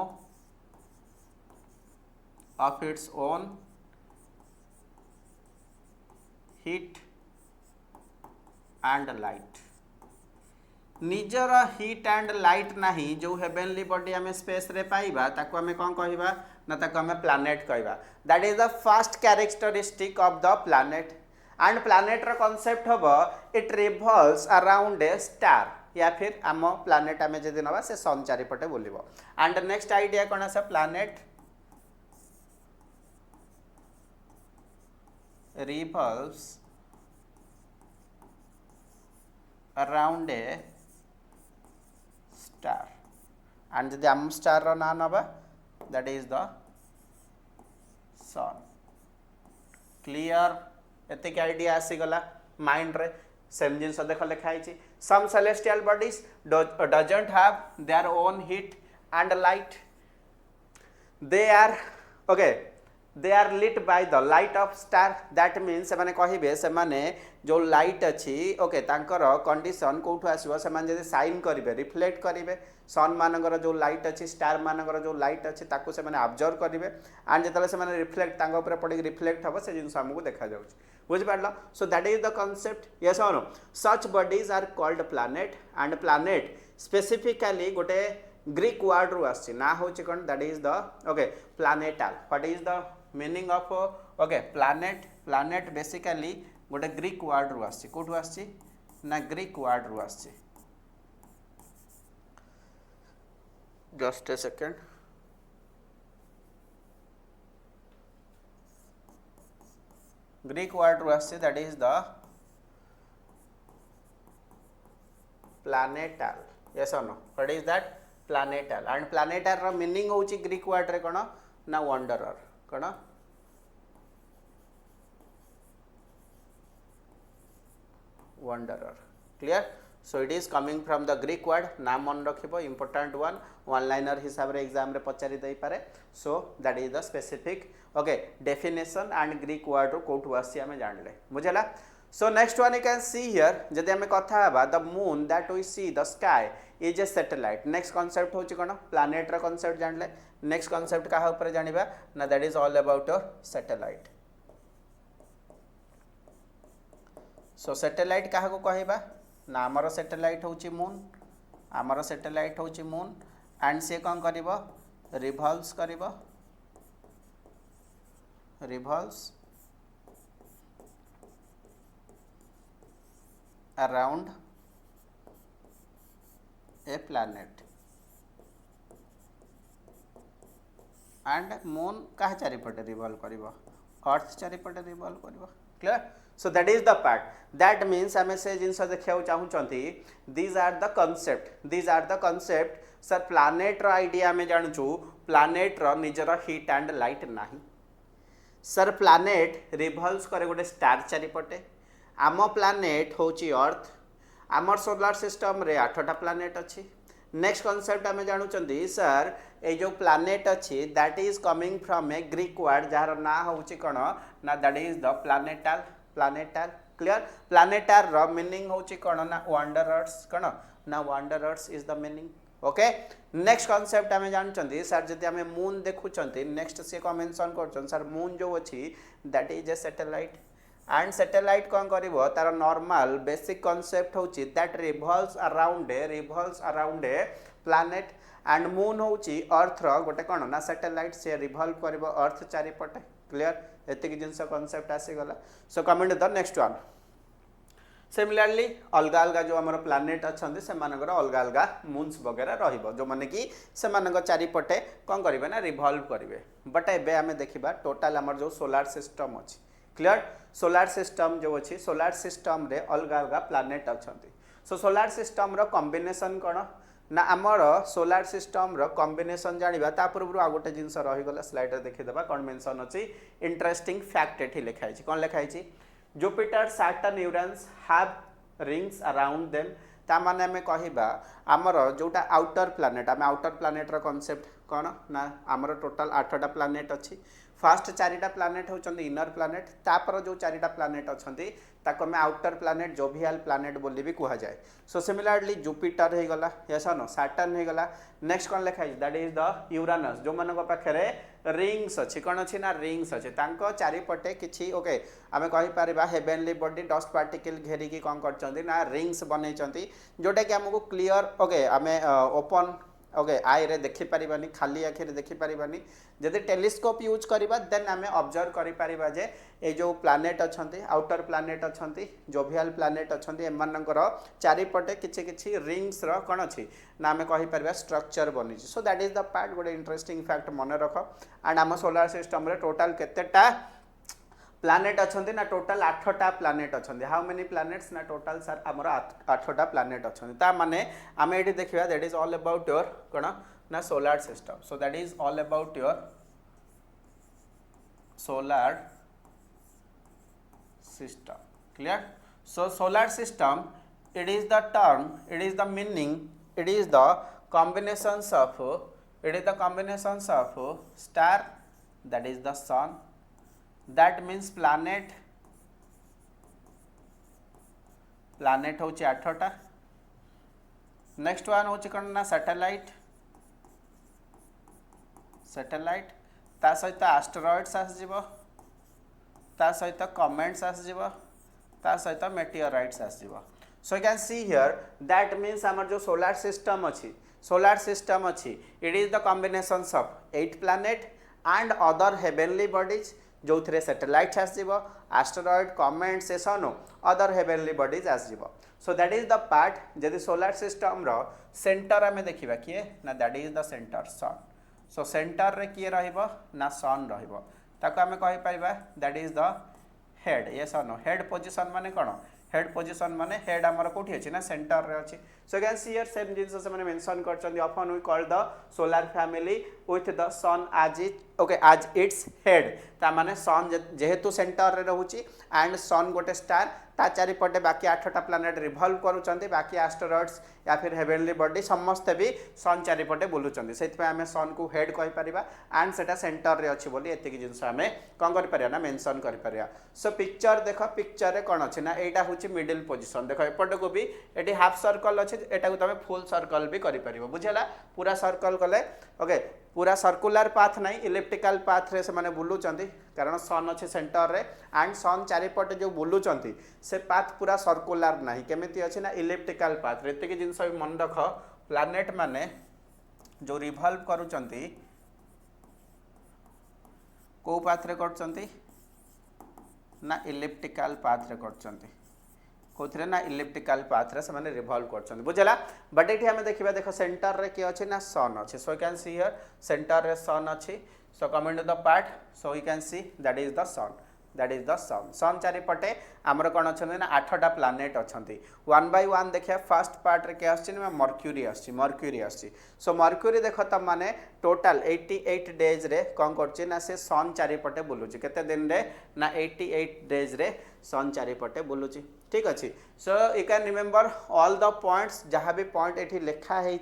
of its own heat and light निजर हिट एंड लाइट नाही जो हेवेनली बॉडी आम स्पेस रे पाइबा ताको आमे कौन कहबा ना ताको आमे प्लैनेट कहबा that is the first characteristic of the planet and planet रो कांसेप्ट हबो it revolves around a star या फिर आम प्लैनेट आमे जदि नबा से सन चारिपटे बुलिबो एंड नेक्स्ट आइडिया कोन आसे planet revolves around a star and the star ro na naba that is the sun clear एतिक आइडिया आसी गला माइंड रे सेम जिनस देख लिखाई छी some celestial bodies doesn't have their own heat and light they are okay they are lit by the light of star that means से माने कहिबे से माने जो लाइट अछि ओके तांकर कंडीशन कोठु आसीबो से माने जदि साइन करिवे रिफ्लेक्ट करिवे सन मानकर जो लाइट अछि स्टार मानकर जो लाइट अछि ताकू से माने ऑब्जर्व करिवे एंड जतले से माने रिफ्लेक्ट तांग ऊपर पड़ी रिफ्लेक्ट हबो से जिंस हमकु देखा जाउछ बुझ पारला so that is the concept yes और no such bodies are called planet and planet specifically गोटे ग्रीक वर्ड रु आछि ना होछि कोन that is the okay planetal what is the meaning of okay planet basically गोटे ग्रीक वर्ड रु आछि कोठु आछि ना ग्रीक वर्ड रु आछि just a second Greek word रु आछि that is the planetal yes और no what is that planetal and planetal रो मीनिंग होछि ग्रीक वर्ड रे कोन ना वंडरर कोन wanderer clear so it is coming from the greek word नाम मन रखिबो important one liner हिसाब रे एग्जाम रे पचारि दई पारे so that is the specific okay definition and greek word रो कोठु आसी हमें जानले बुझला so next one you can see here जदि हमें कथा हबा the moon that we see the sky is a satellite next concept होची कोन planet रो concept जानले next concept काहा ऊपर जानिबा ना that is all about your satellite so satellite क्या कहबा ना आमर सैटेलाइट होची मून आमर सैटेलाइट होची मून एंड से कौन करिवो रिवॉल्व्स करिवो revolves around a planet and moon कहा चारिपटे रिवॉल्व करिवो अर्थ चारिपटे रिवॉल्व करिवो clear so that is the part that means ame se jinsa देखिया चाहू चंती these are the concept sir planet ro idea में जानू छु planet रो निजर heat and light नाही sir planet revolves करे गोटे स्टार चारिपटे आम planet होची अर्थ आमर सोलार सिस्टम रे 8टा planet अछि नेक्स्ट कांसेप्ट आमे जानू चंती सर ए जो planet अछि that is coming from a greek word jar ना होची कोन ना that is the planetal clear planetar ro meaning होची कोन ना wanderers कोन ना wanderers is the meaning okay next concept आमे जान चंदी सर जति आमे मून देखु चंती नेक्स्ट से को मेंशन करछन सर मून जो अछि that is a satellite and satellite कोन करिवो तार नॉर्मल बेसिक कांसेप्ट होची that revolves around a planet and moon होची अर्थ रो गोटे कोन ना सैटेलाइट से रिवॉल्व करिवो अर्थ चारिपटे क्लियर एतिक जिंस कांसेप्ट आसी गला so comet the next one similarly अलगा अलगा जो हमर प्लैनेट अछंदी से मानकर अलगा अलगा मून्स वगैरह रहिबो जो माने कि से मानक चारिपटे कोन करिवे ना रिवॉल्व करिवे बट एबे हमें देखिबा टोटल हमर जो सोलार सिस्टम अछि क्लियर सोलार सिस्टम जो अछि सोलार सिस्टम रे अलगा अलगा प्लैनेट अछंदी सो सोलार सिस्टम रो कॉम्बिनेशन कोन ना आमर सोलार सिस्टम रो कॉम्बिनेशन जानिबा ता पूर्व आ गोटे जिंस रहि गला स्लाइड रे देखि देबा कोन मेंशन अछि इंटरेस्टिंग फैक्ट एठी लिखाइ छी कोन लिखाइ छी Jupiter Saturn Uranus have rings around them ता माने हमें कहिबा आमर जोटा आउटर प्लैनेट आमे आउटर प्लैनेट रो कांसेप्ट कोन ना आमर टोटल 8टा प्लैनेट अछि फास्ट चारिटा प्लानेट होचंदी इनर प्लानेट तापर जो चारिटा प्लानेट अछंती ताको हमें आउटर प्लानेट जोवियल प्लानेट बोली भी कहा जाए सो सिमिलरली जुपिटर हो गला यस नो सैटर्न हो गला नेक्स्ट कौन लिखा दैट इज द यूरानस जो मन पाखे रिंग्स अच्छी कौन अच्छी ना रिंग्स अच्छी चारिपटे किसी ओके आम कहीपर हेवेनली बॉडी डस्ट पार्टिकल घेरिकी कौन कर ना रिंग्स बनई जोटा कि आमको क्लीयर ओके आम ओपन ओके आई रे देखि परिबानी खाली आखि रे देखि परिबानी जदि टेलीस्कोप यूज करबा देन आमे ऑब्जर्व करि परिबा जे ए जो प्लैनेट अछंती आउटर प्लैनेट अछंती जोवियल प्लैनेट अछंती एमानकर चारिपटे किछि किछि रिंग्स रो कोन अछि ना आमे कहि परिबा स्ट्रक्चर बनि so that is the part गोटे इंटरेस्टिंग फैक्ट मन रख एंड आम सोलार सिस्टम रे टोटल केतेटा प्लैनेट अछंती ना टोटल 8टा प्लैनेट अछंती हाउ मेनी प्लैनेट्स ना टोटल सर हमर 8टा प्लैनेट अछंती ता माने आमे एठी देखिबा that is all about your कोन ना solar system so that is all about your solar system clear so solar system it is the term it is the meaning it is the combinations of star that is the sun that means planet होची 8टा next one होची कौन ना satellite ता सहित asteroids आसजिवो ता सहित comments आसजिवो ता सहित मेटियोराइट्स आसजिवो so you can see here that means आमर जो सोलार सिस्टम अच्छी it is the combinations of 8 planet and other heavenly bodies जो थे सैटेलाइट्स आसजिवो एस्टेरॉइड कमेंट्स ए सन अदर हेवेनली बॉडीज आसजिवो so that is the part जदि solar system रो center आमे देखिबा किए ना that is the center sun so center रे किए रहिबो ना सन रहिबो ताको आमे कहि परिबा that is the head yes और नो हेड पोजीशन माने कोन हेड पोजीशन माने हेड हमर कोठी अछि ना सेंटर रे अछि so can see here same जिंस से माने मेंशन करछन often we call the solar family with the sun as its head ता माने सन जेहेतु सेंटर रे रहउची एंड सन गोटे स्टार ता चारिपटे बाकी 8टा प्लैनेट रिवॉल्व करूचंती बाकी एस्टेरॉइड्स या फिर हेवेनली बॉडी समस्त भी सन चारिपटे बुलुचंती सेति पे हमें सन को हेड कहि परिबा एंड सेटा सेंटर रे अछि बोली एतिकी जिंस हमें कोन करि परिया ना मेंशन करि परिया सो पिक्चर देखो पिक्चर रे कोन अछि ना एटा होची मिडिल पोजीशन देखो एपट को भी एटी हाफ सर्कल अछि एटा को तमे फुल सर्कल भी करि परिबो बुझेला पूरा सर्कल कले ओके पूरा सर्कुलर पाथ नहीं इलिप्टिकल पाथ रे से माने बुलुचंती कारण सन अच्छे सेंटर रे एंड सन चारिपटे जो बुलुचंती से पाथ पूरा सर्कुलर नहीं केमिति अछि ना इलिप्टिकल पाथ रे एते के जिंस मन रख प्लैनेट माने जो रिवॉल्व करूचंती को पाथ रे करचंती ना इलिप्टिकल पाथ रे करचंती कोथरे ना इलिप्टिकल पाथ रे से माने रिवॉल्व करछन बुझला बट एठी हमें देखिबा देखो सेंटर रे के अछि ना सन अछि so you can see here center रे सन अछि so coming to the part so you can see that is the sun sun चारिपटे आमर कोन अछन ना 8टा प्लैनेट अछंती वन बाय वन देखिया फर्स्ट पार्ट रे के आछि ना मर्क्यूरी आछि सो मर्क्यूरी देखो त माने टोटल 88 डेज रे कोन करछि ना से सन चारिपटे बुलुछि केते दिन रे ना 88 डेज रे सन चारिपटे बुलुछि ठीक अच्छे सो you can remember all the points जहाँ भी पॉइंट एठी लिखा है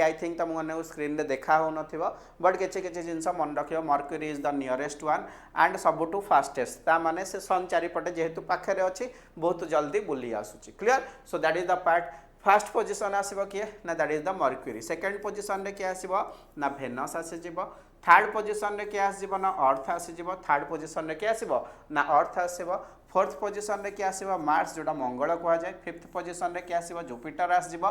आई थिंक तुम मैंने स्क्रीन रे देखा हो नथिबो बट किछि जिनस मन रखियो Mercury is the nearest one and सबुठु फास्टेस्ट ता माने से सन चारिपटे जेहेतु पाखे रे अछि बहुत जल्दी बुली आसुची clear so that is the part first position आसीबो किए ना that is the Mercury second position रे के आसीबो ना वेनस आसी जिवो थर्ड पोजीशन रे के आसीबो ना अर्थ आसी जिवो थर्ड पोजीशन रे के आसीबो ना अर्थ आसीबो फोर्थ पोजीशन रे के आसीबो मार्स जोटा मंगल कहा जाए फिफ्थ पोजीशन रे के आसीबो जुपिटर आसीबो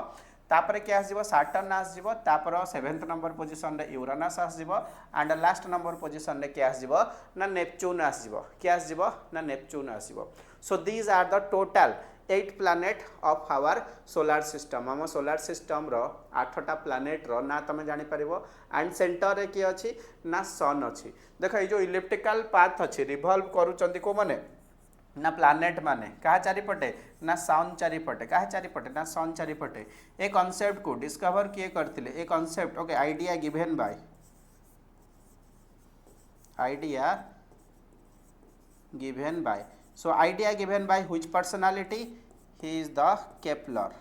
तापर के आसीबो सैटर्न आसीबो तापर 7th नंबर पोजीशन रे यूरेनस आसीबो एंड लास्ट नंबर पोजीशन रे के आसीबो ना नेपच्यून आसीबो के आसीबो ना नेपच्यून आसीबो so these are the total 8 planet of our solar system हम सोलार सिस्टम रो 8टा प्लैनेट रो ना तमे जानि परिबो एंड सेंटर रे के अछि ना सन अछि देखो ए जो इलिप्टिकल पाथ अछि रिवॉल्व करूचंती को माने ना प्लैनेट माने कहा चारिपटे ना सन चारिपटे कहा चारिपटे ना सन चारिपटे ए कांसेप्ट को डिस्कवर किए करथिले ए concept okay idea given by so idea given by which personality he is the Kepler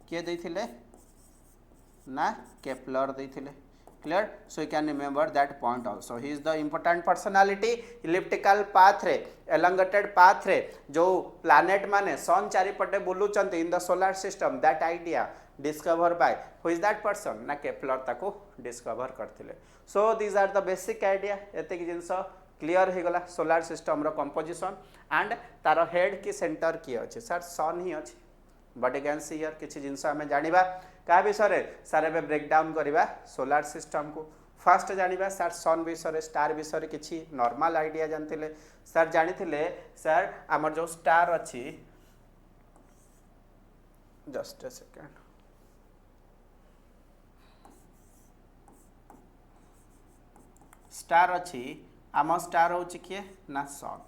किए देथिले ना केपलर देथिले clear, so you can remember that point also. He is the important personality. elliptical path रे elongated path रे जो planet माने sun चारिपटे बुलुचंती in the solar system, that idea discover by who is that person ना Kepler ताको discover करथिले. So these are the basic idea. एते कि जिंस clear हो गला सोलार सिस्टम रो कंपोजिशन एंड तार हेड की सेंटर की अच्छे सर सन ही अच्छे but you can see here किछि जिंस आमे जानिबा का विषय रे सर एबे ब्रेक डाउन करबा सोलार सिस्टम को. फर्स्ट जानिबा सर सन विषय स्टार विषय किछि नॉर्मल आइडिया जानथिले सर जानिथिले सर हमर जो स्टार अछि जस्ट अ सेकंड स्टार अछि आम स्टार हूँ किए ना सन.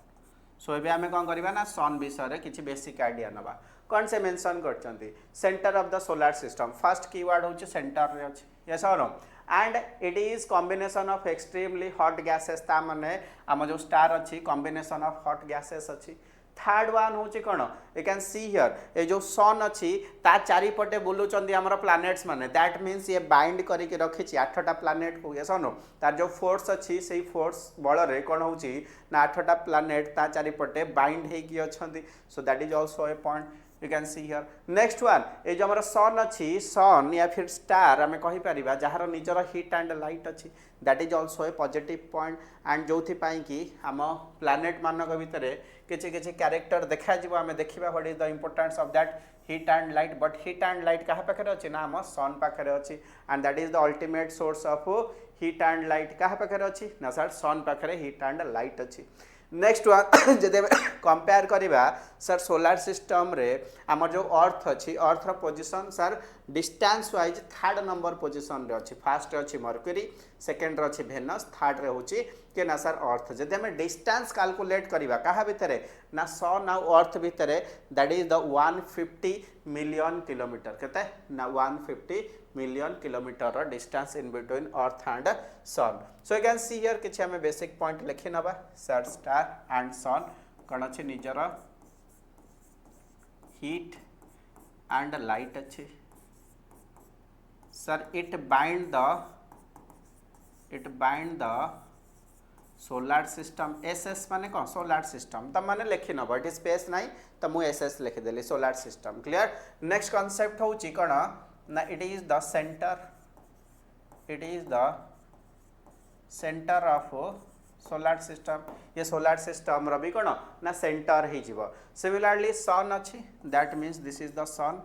सो एबे आमे कौन करबा ना सन विषय किछि बेसिक आइडिया नबा. कौन से मेंशन करचंती center of the solar system first keyword होछि सेंटर रे अछि यस और no and it is combination of extremely hot gases ता माने आम जो स्टार अछि कॉम्बिनेशन ऑफ हॉट गैसेस अछि. थर्ड वन होछि कोन यू कैन सी हियर ए जो सन अछि ता चारि पटे बुलुचंदी हमर प्लैनेट्स माने दैट मींस ये बाइंड करी के रखिछि आठटा प्लैनेट को यस नो तार जो फोर्स अछि सेही फोर्स बल रे कोन होछि ना आठटा प्लैनेट ता चारि पटे बाइंड हे की अछंती. So that is also a point you can see here. next one ए जो हमर सन अछि सन या फिर स्टार हमें कहि परिबा जहार निजर हीट एंड लाइट अछि that is also a positive point and जोथि पई कि हम प्लैनेट मानक भितरे किछि किछि कैरेक्टर देखा जिवो हमें देखिबा what is the importance of that heat and light. But heat and light कहा पाखरे अछि ना हम सन पाखरे अछि and that is the ultimate source of heat and light कहा पाखरे अछि ना सर सन पाखरे हीट एंड लाइट अछि. नेक्स्ट वन जदि कंपेयर करिबा सर सोलार सिस्टम रे हमर जो अर्थ अछि अर्थ रो position sir distance wise third number position रे अछि. फर्स्ट अछि मर्क्यूरी सेकंड रे अछि वेनस थर्ड रे होछि के ना सर अर्थ. जदि हम डिस्टेंस कैलकुलेट करिबा कहा भितरे ना सन आ अर्थ भितरे that is the 150 million kilometre केते ना 150 million kilometre distance in between earth and sun. So you can see here किछि हमें बेसिक पॉइंट लिखि नबा सर स्टार एंड सन कोन अछि निजर हीट एंड लाइट अच्छे sir it bind the solar system SS माने कौन सोलार सिस्टम तब माने लिखि नब इट स्पेस नहीं तो मु एसएस लिखिदेली solar system. Clear. Next concept होची कौन ना it is the center of solar system. ये सोलार सिस्टम रवि कौन ना सेंटर ही जीव. सिमिलरली सन अच्छी that means this is the sun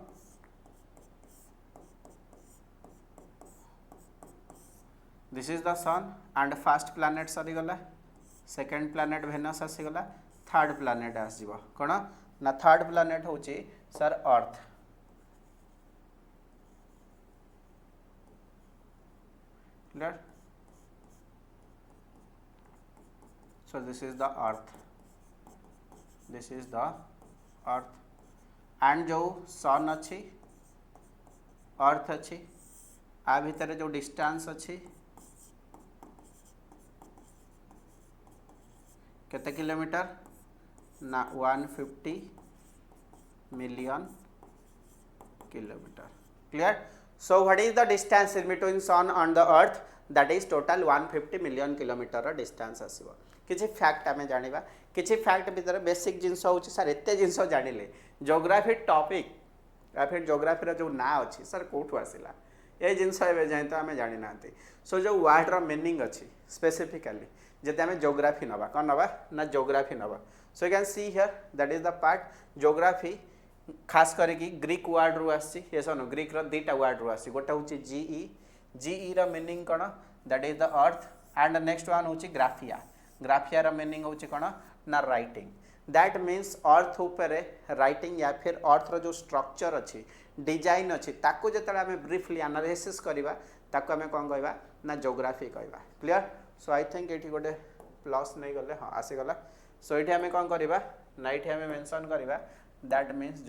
this is the sun and first planet सरीगला सेकेंड प्लैनेट वेनस आसीगला थर्ड प्लैनेट आसजिव कौन ना थर्ड प्लैनेट होची sir earth. Clear. so this is the earth and जो सन अच्छी अर्थ अच्छी आ भितर जो डिस्टेंस अच्छी केते किलोमीटर ना 150 million kilometre. Clear. so what is the distance in between sun and the earth that is total 150 million kilometre distance आसीबो. किछि फैक्ट आमे जानिबा किछि फैक्ट भितर बेसिक जिंस होछि सर एते जिंस जानिले ज्योग्राफी टॉपिक या फिर ज्योग्राफी रो जो ना अछि सर कोठु आसिला ए जिंस एबे जाय तो आमे जानि नांती. सो जो वर्ड रो मीनिंग अछि स्पेसिफिकली जदि आमे ज्योग्राफी नबा कोन नबा ना ज्योग्राफी नबा. सो you can see here that is the part geography खास करके ग्रीक वर्ड रु आसी ये सन ग्रीक रो दीटा वर्ड रु आसी गोटा होछि जीई रो मीनिंग कोन that is the earth and next one होछि ग्राफिया रो मीनिंग होछि कोन ना राइटिंग. दैट मीन्स अर्थ उपरे राइटिंग या फिर अर्थ रो जो स्ट्रक्चर अछि डिजाइन अछि ताको जतले हमें ब्रीफली एनालिसिस करबा ताको हमें कोन कहबा ना ज्योग्राफी कहबा. क्लियर. सो आई थिंक एठी गोटे प्लस नहीं गले हां आसी गला. सो एठी हमें कोन करबा ना एठी हमें मेंशन करबा that means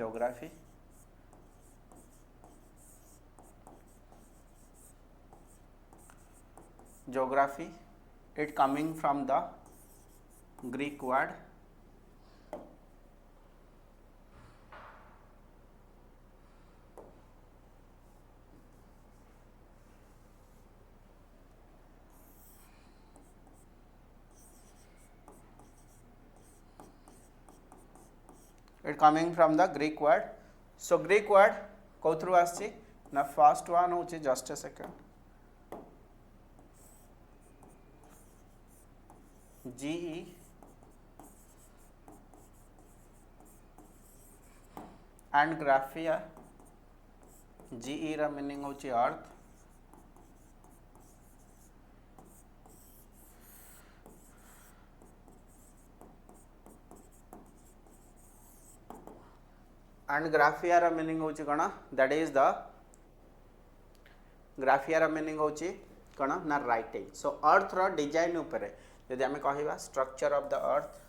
geography it coming from the Greek word it coming from the Greek word. So Greek word कौथरू आसी ना फर्स्ट वन होची just a second geo and ग्राफिया. जीई रा मीनिंग होची अर्थ एंड ग्राफिया रा मीनिंग होची कणा दैट इज द ग्राफिया रा मीनिंग होची कणा ना राइटिंग. सो अर्थ रो डिजाइन ऊपर यदि आमे कहिबा structure of the earth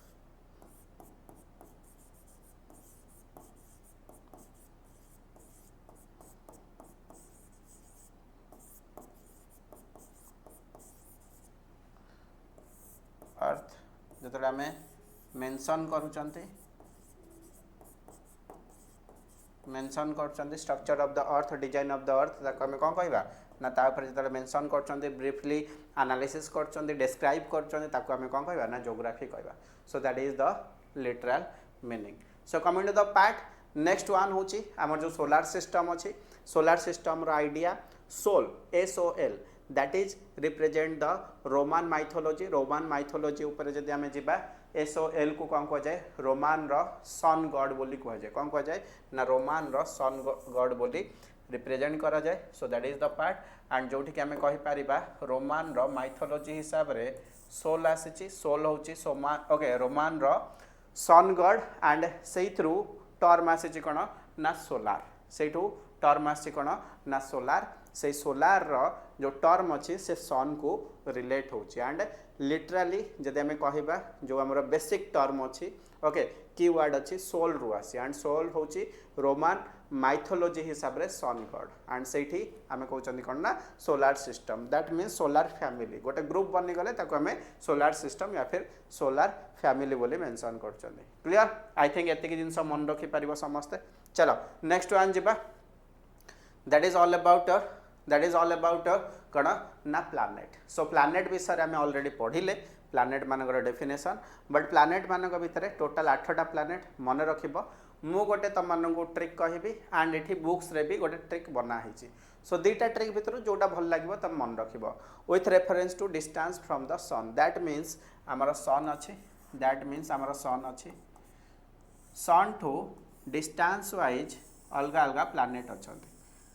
earth जो आम मेंशन करुचंती मेंशन करचंती structure of the earth design of the earth ताको आम कौन कहबा ना तापर जो मेंशन करचंती ब्रीफली एनालिसिस करचंती डिस्क्राइब करचंती ताको आम कौन कहबा ना ज्योग्राफी कहबा. So that is the literal meaning. So coming to the part next one होची हमर जो सोलार सिस्टम अछि सोलार सिस्टम रो idea Sol SOL that is represent the Roman mythology ऊपर जदि आमे जिबा SOL को कौन कह जाए रोमान रो सन गॉड बोली कह जाए कौन कह जाए ना रोमान रो सन गॉड बोली रिप्रेजेंट करा जाए. So that is the part and जोठी कि आमे कहि परिबा रोमान रो माइथोलॉजी हिसाब रे सोल आसी सोल होची सोमा ओके रोमान रो सन गॉड एंड सेई थ्रू टर्म आसी कोन ना सोलार सेठू टर्म आसी कोन ना सोलार से सोलार रो जो टर्म अच्छी से सन को रिलेट होची एंड लिटराली जदि आमे कहिबा जो हमर बेसिक टर्म अच्छी ओके कीवर्ड अच्छी सोल रु आसी एंड सोल होची रोमान माइथोलॉजी हिसाब रे सन गॉड एंड सेठी आमे कहउचंदी कोन ना solar system that means solar family गोटे ग्रुप बनी गले ताको आमे सोलार सिस्टम या फिर सोलार फैमिली बोली मेंशन करचंदी. क्लियर आई थिंक एतिकी जिंस मन रखि परिबो समस्ते. चलो नेक्स्ट वन जिबा दैट इज ऑल अबाउट कण ना प्लानेट. सो प्लानेट विषय आम ऑलरेडी पढ़िले प्लानेट मानकर डेफिनेशन बट प्लानेट मानक भितर टोटाल 8टा प्लानेट मन रखिबो. मु गोटे तुम मानक ट्रिक कहबी एंड एठी बुक्स रे भी गोटे ट्रिक बना हिची. सो दुईटा ट्रिक भितर जोटा भल लागिबो तुम मन रखिबो with reference to distance from the sun. That means आमर सन अच्छी दैट मीन्स आमर सन अच्छी सन टू डिस्टेंस वाइज अलग अलग प्लानेट अछंती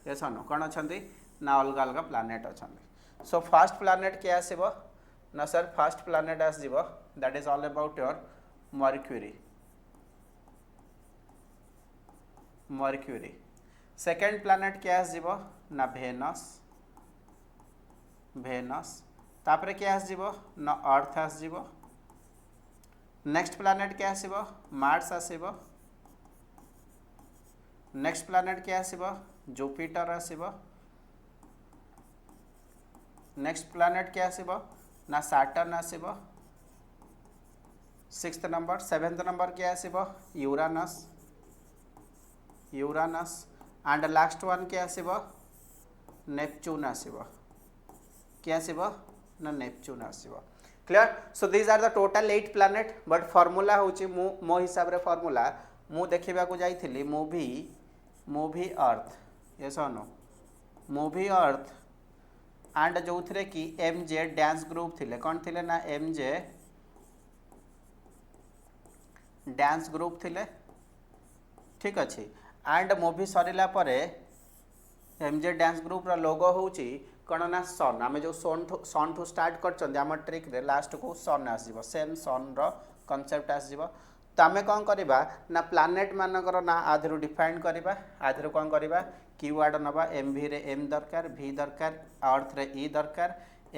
ये सन कौन अछंती ना अलग अलग प्लानेट अछंती. सो फर्स्ट प्लानेट क्या आसीबो ना सर फर्स्ट प्लानेट आसीबो that is all about your Mercury. Second planet क्या आसीबो ना भेनस तापरे क्या आसीबो ना अर्थ आसीबो. नेक्स्ट प्लानेट क्या आसीबो मार्स आसीबो. नेक्स्ट प्लानेट क्या आसीबो जुपिटर आसीबो. नेक्स्ट प्लानेट क्या आसीबो ना सैटर्न आसीबो. सिक्स्थ नंबर सेवेंथ नंबर क्या आसीबो यूरानस एंड लास्ट वन क्या आसीबो नेपच्यून आसीबो. क्या आसीबो ना नेपच्यून आसीबो. Clear. So these are the total 8 planet but formula होची मो हिसाब रे फॉर्मूला मु देखिबा को जाइथिली मूवी अर्थ ये सुनो मूवी अर्थ एंड जो थे कि MJ डांस ग्रुप थिले कौन थिले ना MJ डांस ग्रुप थिले ठीक अच्छे एंड मूवी सरला परे MJ डांस ग्रुप रा लोगो होची कौन ना सन आम जो सन ठू स्टार्ट कर ट्रिक रे लास्ट को सन आसो सेम सन रो कनसेप्ट आसो. तो आम कौन करवा ना प्लानेट मानकर ना आधर डिफाइन करवा आधर कौन करवा कीवर्ड नवा MV रे M दरकार V दरकार अर्थ रे E दरकार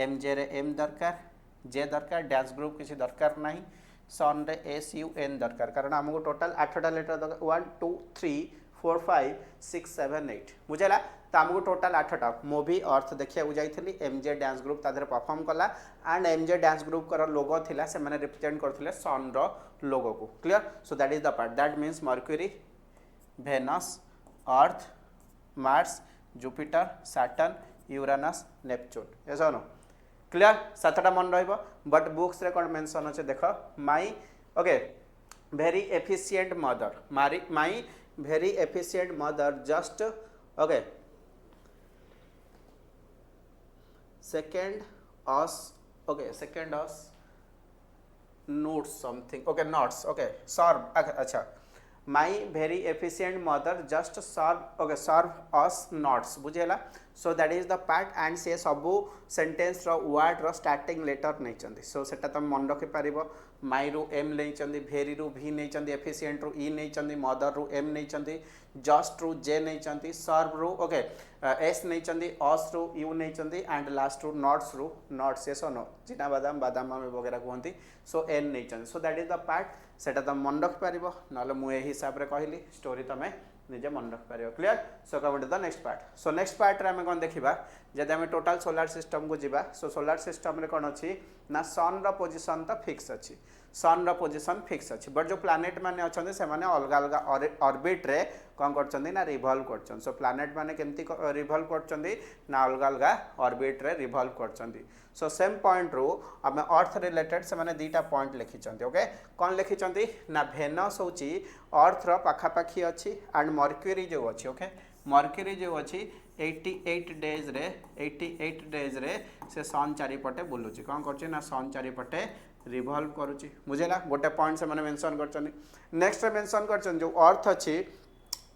MJ रे M दरकार J दरकार डैश ग्रुप किसी दरकार नहीं सन रे SUN दरकार कारण आमको टोटाल 8टा लेटर दरकार 1 2 3 4 5 6 7 8 बुझेगा. तो आमको टोटाल 8टा मूवी अर्थ देखा जाइली MJ डांस ग्रुप तादर परफॉर्म कला एंड MJ डांस ग्रुप कर लोगो थिला से माने रिप्रेजेंट करथिले सन रो लोगो को. Clear. So that is the part that means Mercury Venus Earth Mars Jupiter Saturn Uranus Neptune ये सब नो. क्लियर. 7टा मन रहिबो बट बुक्स रे कोन मेंशन अछि देख my okay very efficient mother, my very efficient mother just okay second us second us notes something notes serve acha my very efficient mother just serve us notes बुझेला so that is the part and से सबू sentence रो word रो starting letter नहीं चंदी so सेटा तुम मन रखि पारिबो my रू m नहीं चंदी very रू v नहीं चंदी efficient रू e नहीं चंदी mother रू m नहीं चंदी just रू j नहीं चंदी serve रू s नहीं चंदी us रू u नहीं चंदी and last रू nots रू nots yes or no चिना बादाम बादाम में वगैरह कहती so n नहीं चंदी so that is the part सेटा तुम मन रखि पारिबो नले मु एही हिसाब रे कहली स्टोरी तमे निजे मन रखि पारिबो clear so come to the next part so next part रे हमें कोन देखिबा जदि हमें टोटल सोलर सिस्टम को जिबा सो सोलर सिस्टम रे कोन अछि ना सन रो पोजीशन त फिक्स अछि सन रो पोजीशन फिक्स अछि बट जो प्लैनेट माने अछंदे से माने अलग अलग ऑर्बिट रे कोन करचंदी ना रिवॉल्व करचन सो प्लैनेट माने केमती रिवॉल्व करचंदी ना अलग अलग ऑर्बिट रे रिवॉल्व करचंदी सो सेम पॉइंट रो हमें अर्थ रिलेटेड से माने दीटा पॉइंट लिखि चंती ओके कोन लिखि चंती ना वेनस होची अर्थ रो पाखा पाखी अछि एंड मर्क्यूरी जो अछि ओके मर्क्यूरी जो अछि 88 डेज रे से सन चारि पटे बुलुची कोन करछि ना सन चारि पटे रिवॉल्व करूची बुझेला गोटे पॉइंट से माने मेंशन करछनी नेक्स्ट मेंशन करछन जो अर्थ अछि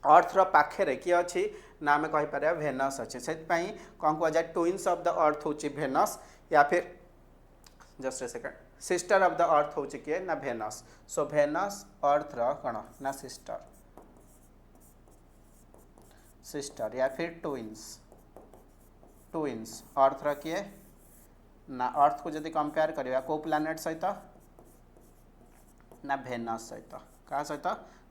अर्थ रो पाखे रे की अछि ना हमें कहि पारे वेनस अछि सेत पई कोन को जाय ट्विन्स ऑफ द अर्थ होची वेनस या फिर just a second sister of the अर्थ होची के ना वेनस सो वेनस अर्थ रो कोन ना सिस्टर या फिर ट्विन्स अर्थ रो के ना अर्थ को जदि कंपेयर करिया को प्लैनेट सहित ना वेनस सहित का सहित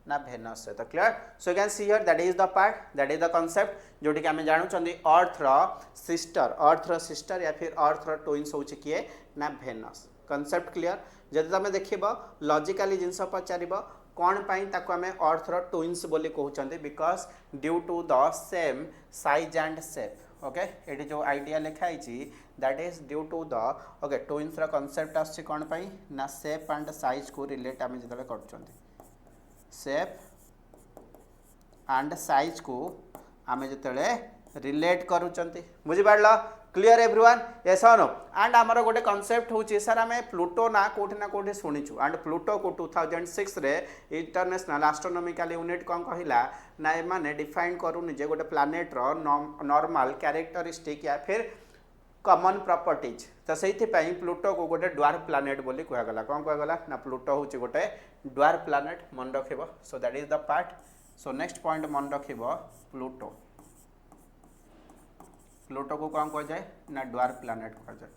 ना वेनस सहित clear so you can see here that is the part that is the concept जोटी कि हमें जानू चंदी अर्थ रो सिस्टर या फिर अर्थ रो ट्विन्स होची किए ना वेनस कांसेप्ट क्लियर जदि तमे देखिबो लॉजिकली जिंस पचारिबो कौन पाई ताको हमें अर्थ रो ट्विन्स बोली कहउचंदी because due to the same size and shape okay एटी जो आइडिया लिखा है that is due to the okay twins रो कांसेप्ट आछि कोन पाई ना शेप एंड साइज को रिलेट आमे जतले करचंदी शेप एंड साइज को आमे जतले रिलेट करूचंती बुझि पारला क्लियर एवरीवन यस और नो एंड हमर गोटे कांसेप्ट होची सर हमें प्लूटो ना कोठी सुनिछु एंड प्लूटो को 2006 रे इंटरनेशनल एस्ट्रोनॉमिकल यूनिट कोन कहिला ना ए माने डिफाइन करूनी जे गोटे प्लैनेट रो नॉर्मल कैरेक्टरिस्टिक या फिर कॉमन प्रॉपर्टीज तो सेति पई प्लूटो को गोटे ड्वार्फ प्लैनेट बोली कहया गला कोन कहया गला ना प्लूटो होची गोटे ड्वार्फ प्लैनेट मन रखिबो so that is the part so next point मन रखिबो प्लूटो को कौन कह जाए ना ड्वार्फ प्लैनेट कह जाए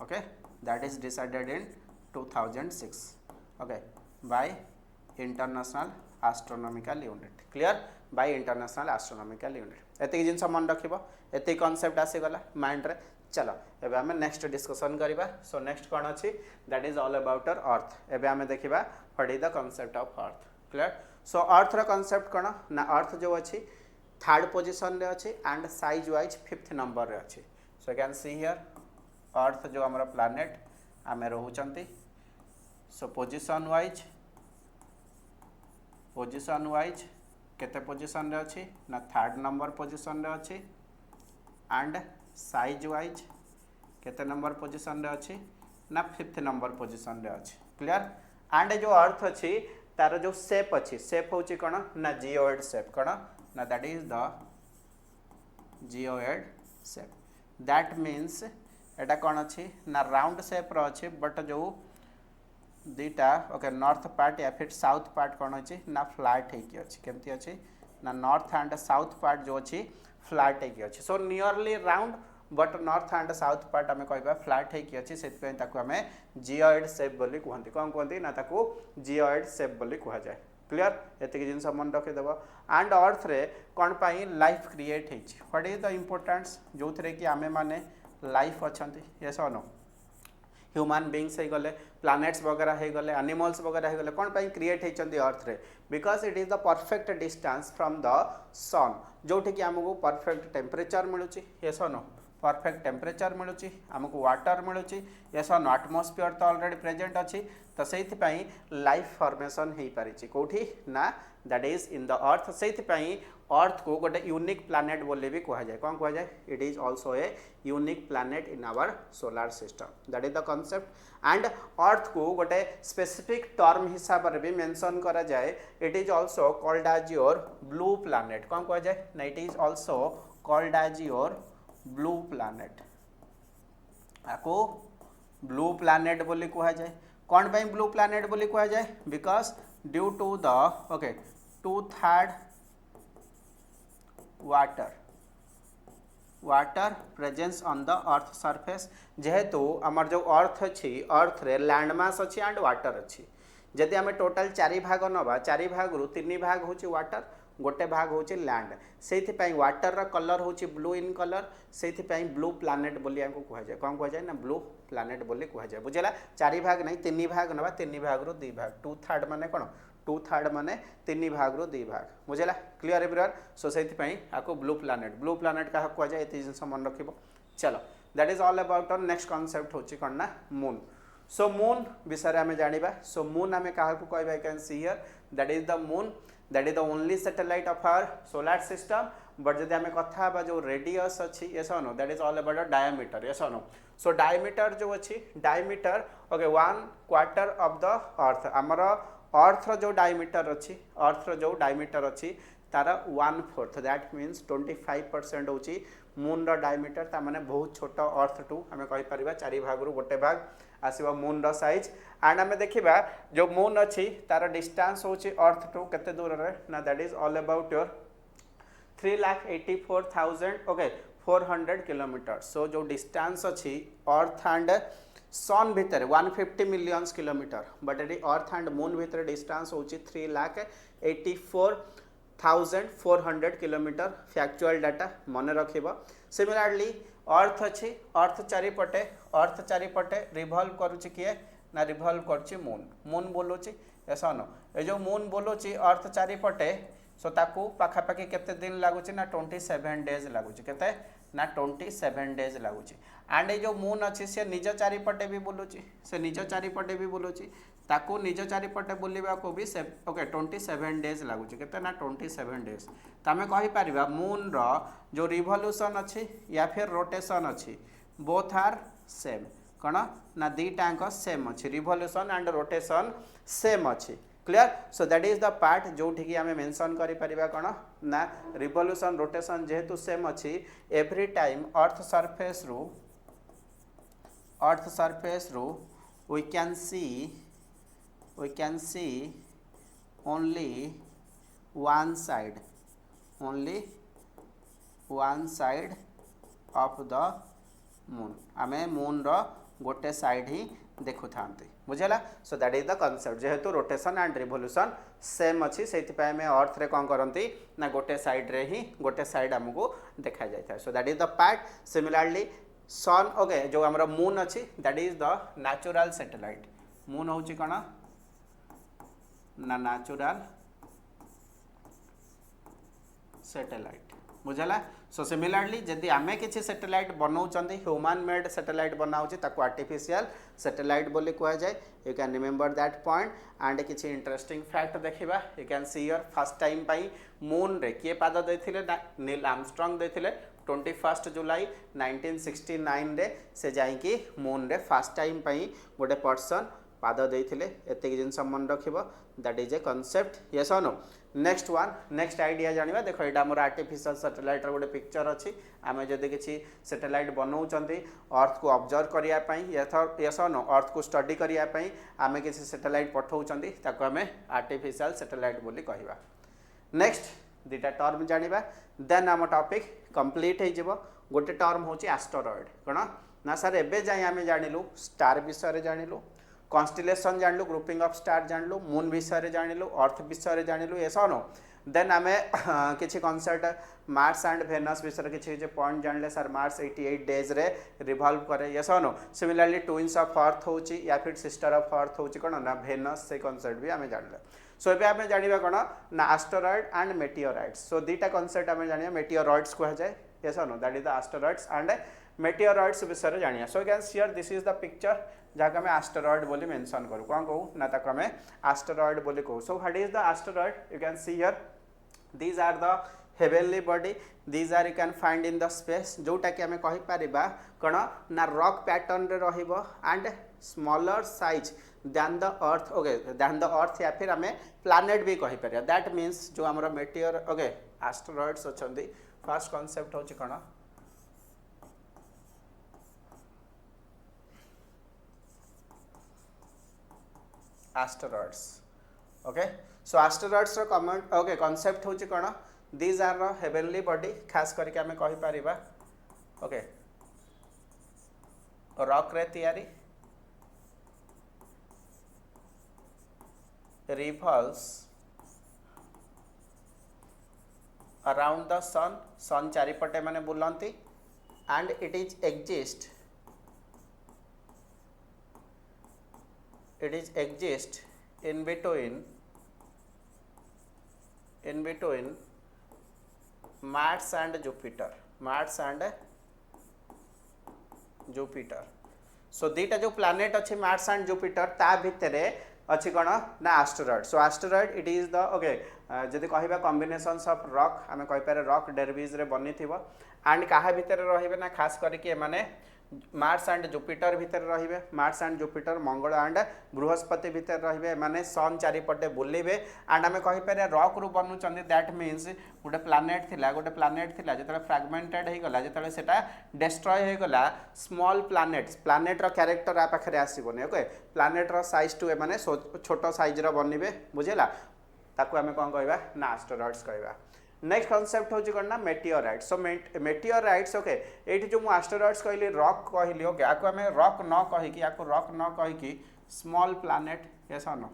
okay that is decided in 2006 okay bye international astronomical unit clear by international astronomical unit एति जिंस मन रखिबो एति कांसेप्ट आसी गला माइंड रे चलो एबे हमें नेक्स्ट डिस्कशन करिबा सो नेक्स्ट कोन अछि that is all about earth एबे हमें देखिबा what is the concept of earth clear so earth रो कांसेप्ट कोन ना अर्थ जो अछि थर्ड पोजीशन रे अछि and size wise fifth number रे अछि so you can see here earth जो हमर प्लैनेट आमे रहउचंती सो पोजीशन वाइज केते पोजीशन रे अछि ना थर्ड नंबर पोजीशन रे अछि एंड साइज वाइज केते नंबर पोजीशन रे अछि ना फिफ्थ नंबर पोजीशन रे अछि क्लियर एंड जो अर्थ अछि तार जो शेप अच्छी शेप होची कौन ना जियोइड शेप कौन ना that is the geoid shape that means एटा कौन अच्छी ना राउंड शेप रो अच्छी बट जो दीटा ओके नॉर्थ पार्ट या फिर साउथ पार्ट कौन अच्छी ना फ्लैट है अच्छी केमती अच्छी ना नॉर्थ एंड साउथ पार्ट जो अच्छी फ्लैट है अच्छी so nearly round but north and south part आम कह फ्लैट है अच्छी से आम जियोइड शेप बोली कहते कौन कहते ना ताकू जियोइड शेप बोली कह जाए क्लियर एतिक जिनस मन रखिदेव एंड अर्थ रे कौन पाई लाइफ क्रिएट होती व्हाट इज द इम्पोर्टेंस जो थे कि आमे माने लाइफ अच्छा यस और नो ह्यूमन बीइंग्स हो गले प्लैनेट्स वगैरह हो गले एनिमल्स वगैरह हो गले कौन पाई क्रिएट होती अर्थ रे because it is the perfect distance from the sun जोठी कि आमको परफेक्ट टेम्परेचर मिलूँ यस और नो परफेक्ट टेम्परेचर मिलूँ आमको वाटर मिलूँ यस और नो एटमॉस्फेयर तो ऑलरेडी प्रेजेंट अच्छी तो से लाइफ फॉर्मेशन हो पारी कौटी ना that is in the earth से अर्थ को गोटे यूनिक प्लानेट बोली भी कह जाए कौन कह जाए it is also a unique planet in our solar system that is the concept and earth को गोटे स्पेसिफिक टर्म हिसाब से भी मेंशन करा जाए it is also called as your blue planet कौन कह जाए ना it is also called as your blue planet आपको ब्लू प्लानेट बोली कह जाए कौन पे ब्लू प्लानेट बोली कह जाए because due to the okay 2/3 water presence on the earth surface जेहेतु आमर जो अर्थ अच्छी अर्थ रे लैंड मास अच्छी एंड वाटर अच्छी जदि आम टोटाल 4 भाग नवा 4 भाग रु 3 भाग हूँ वाटर गोटे भाग हूँ लैंड से वाटर कलर हूँ ब्लू इन कलर से ब्लू प्लानेट बोली हमको कह जाए कौन कह जाए ना ब्लू प्लानेट बोली कह जाए बुझेगा 4 भाग नहीं 3 भाग नवा 3 भाग रु 2 भाग 2/3 माने कौन 2/3 माने 3 भाग रु 2 भाग बुझेगा क्लीयर एवरीवन सो से आपको ब्लू प्लानेट क्या कह जाए ये जिन मन रख चलो दैट इज ऑल अबाउट और नेक्स्ट कॉन्सेप्ट हूँ कौन ना मून सो मून विषय में जाना सो मून आम क्या कहवा I can see here that is the moon that is the only satellite of our solar system but जब आम कथा जो रेडियस अच्छी yes no that is all about diameter yes no so diameter जो अच्छी diameter okay 1/4 of the earth आमर earth जो diameter अच्छी अर्थ जो डायमीटर अच्छी तार 1/4 दैट मीन्स 25% हूँ मून डायमीटर ताने बहुत छोट अर्थ टू आम कहीपर 4 भाग रु गोटे भाग आसो मून साइज एंड आम देखा जो मून अच्छी तार डिस्टेंस हूँ अर्थ टू केते दूर ना that is all about your 3,84,000 okay 400 kilometre so जो डिस्टेंस अच्छी अर्थ एंड सन भितर 150 मिलियंस किलोमीटर बट ये अर्थ एंड मून भितर डिस्टेंस हूँ 3,84,400 किलोमीटर फैक्चुअल डाटा मन रख सिमिलारली अर्थ अच्छी अर्थ चारिपटे रिभल्व करुच्ची किए ना रिभल्व करुच्ची मून बोलूची ऐसा न ये जो मून बोलूची अर्थ चारिपटे सो ताकू पाखापाखि केते दिन लगुच ना 27 डेज लगुच केते ना 27 डेज लगुच एंड ये जो मून अच्छी से निज चारिपटे भी बुलूची से निज चारिपटे भी बुलूची ताकू निज चारिपटे बुलवा को भी ओके 27 डेज लगुच केते ना 27 डेज तो आम कहीपर मून रो जो रिवोल्यूशन अच्छी या फिर रोटेशन अच्छी बोथ आर सेम कौन ना दीटाक सेम अच्छी रिवोल्यूशन एंड रोटेशन सेम अच्छी clear so that is the part जो आम मेंशन करिपरिबा कौन ना रिवोल्यूशन रोटेशन जेहेतु सेम अच्छी एवरी टाइम अर्थ सरफेस रू we can see only one side of the moon आमे मून रो गोटे साइड ही देखु था बुझेगा so that is the concept जेहेतु रोटेशन एंड रिवोल्यूशन सेम अच्छी से अर्थ रे कौन करती ना गोटे साइड रे ही गोटे साइड आमको देखा जाए so that is the part similarly sun okay जो आमर मून अच्छी that is the natural satellite moon हूँ कौन ना नेचुरल सैटेलाइट बुझेगा सो सिमिलारली जदि आमे किसी सैटेलाइट बनाऊँ ह्यूमन मेड सैटेलाइट बनाऊँ ताको आर्टिफिशियल सैटेलाइट बोली कह जाए you can remember that point and किसी इंटरेस्टिंग फैक्ट देखा you can see your first time pi moon रे किए पाद देथिले नील आर्मस्ट्रांग देथिले 21 जुलाई 1969 रे से जाइकी मून रे फर्स्ट टाइम पाई गोटे पर्सन पाद देथिले एतिक जिनस मन रखिबो that is a concept yes और no next one next idea जानिबा देखो एटा हमर आर्टिफिशियल सैटेलाइट रो गोटे पिक्चर अच्छी आमे जदि किसी सैटेलाइट बनाउचंती अर्थ को ऑब्जर्व करिया पई यस और नो अर्थ को स्टडी करिया पई आमे किसी सैटेलाइट पठाउचंती ताको आमे आर्टिफिशियल सैटेलाइट बोली कहिबा नेक्स्ट दुटा टर्म जानिबा देन आम टॉपिक कंप्लीट हो जिवो गोटे टर्म होची एस्टेरॉयड कोन ना सर एबे जाय आमे जानिलु स्टार विषय जानिलु कॉन्स्टेलेशन जानलु ग्रुपिंग ऑफ स्टार जानलु मून विषय जानलु अर्थ विषय जानलु ऐसा नो देन आम किसी कॉन्सेप्ट मार्स एंड वेनस विषय किसी पॉइंट जानले सर मार्स 88 डेज रे रिवॉल्व करे ऐसा no similarly twins of earth होची या फिर सिस्टर ऑफ अर्थ होची कोन ना वेनस से कॉन्सेप्ट भी आम जानले सो एबे आम जानिबा कोन ना एस्टेरॉयड एंड मेटिओराइट्स सो दीटा कॉन्सेप्ट आम जानिबा मेटिओरॉइड्स कह जाए ऐसा नो that is the asteroids and meteoroids विषय जानिया so can here this is the picture जहाँ आम एस्टेरॉइड बोली मेंशन करूँ कौन कहूँ ना ताको आम एस्टेरॉइड बोली कहूँ so what is the asteroid you can see here these are the heavenly body these are you can find in the space जोटा कि आमे कहि परिबा कोन ना रॉक पैटर्न रे रहिबो and smaller size than the earth okay than the earth या फिर आमे प्लैनेट भी कहि परिया दैट मींस जो हमर मेटियर ओके एस्टेरॉइड्स अछंदी फर्स्ट कांसेप्ट होची कोन एस्टेरॉइड्स ओके सो एस्टेरॉइड्स रो कमेंट ओके कांसेप्ट होची कोन these are the heavenly body खास करके हमें कहि परिबा ओके रॉक रे तयारी revolves around the sun चारिपटे माने बुलंती and it is exist in between Mars and Jupiter so दीटा जो प्लैनेट अच्छे मार्स एंड जुपिटर ता भितरे अच्छी कौन ना asteroid so asteroid it is the okay जदि कहबा कॉम्बिनेशंस ऑफ रॉक आमे कहि पारे रॉक डेरविज रे बनी थिबो एंड काहा भितर रहिबे ना खास करके माने मार्स एंड जुपिटर भितर रहिबे Mars and Jupiter Mangal and Brihaspati भितर रहिबे माने सन चारिपटे बुलिबे एंड आमे कहि पारे रॉक रु बनु चंदी दैट मींस गोटे प्लैनेट थिला जेतले फ्रैगमेंटेड हे गला जेतले सेटा डिस्ट्रॉय हे गला स्मॉल प्लैनेट रो कैरेक्टर आ पाखरे आसीबोनी ओके प्लैनेट रो साइज टू माने छोटो साइज रो बनिबे बुझेला ताको आमे कोन कहबा ना एस्टेरॉइड्स कहबा नेक्स्ट कांसेप्ट होची कोन ना मेटिओराइट्स सो मेटिओराइट्स ओके एठी जो मु एस्टेरॉइड्स कहली रॉक कहली ओके आको हमें रॉक न कहि कि आको रॉक न कहि कि स्मॉल प्लैनेट यस और no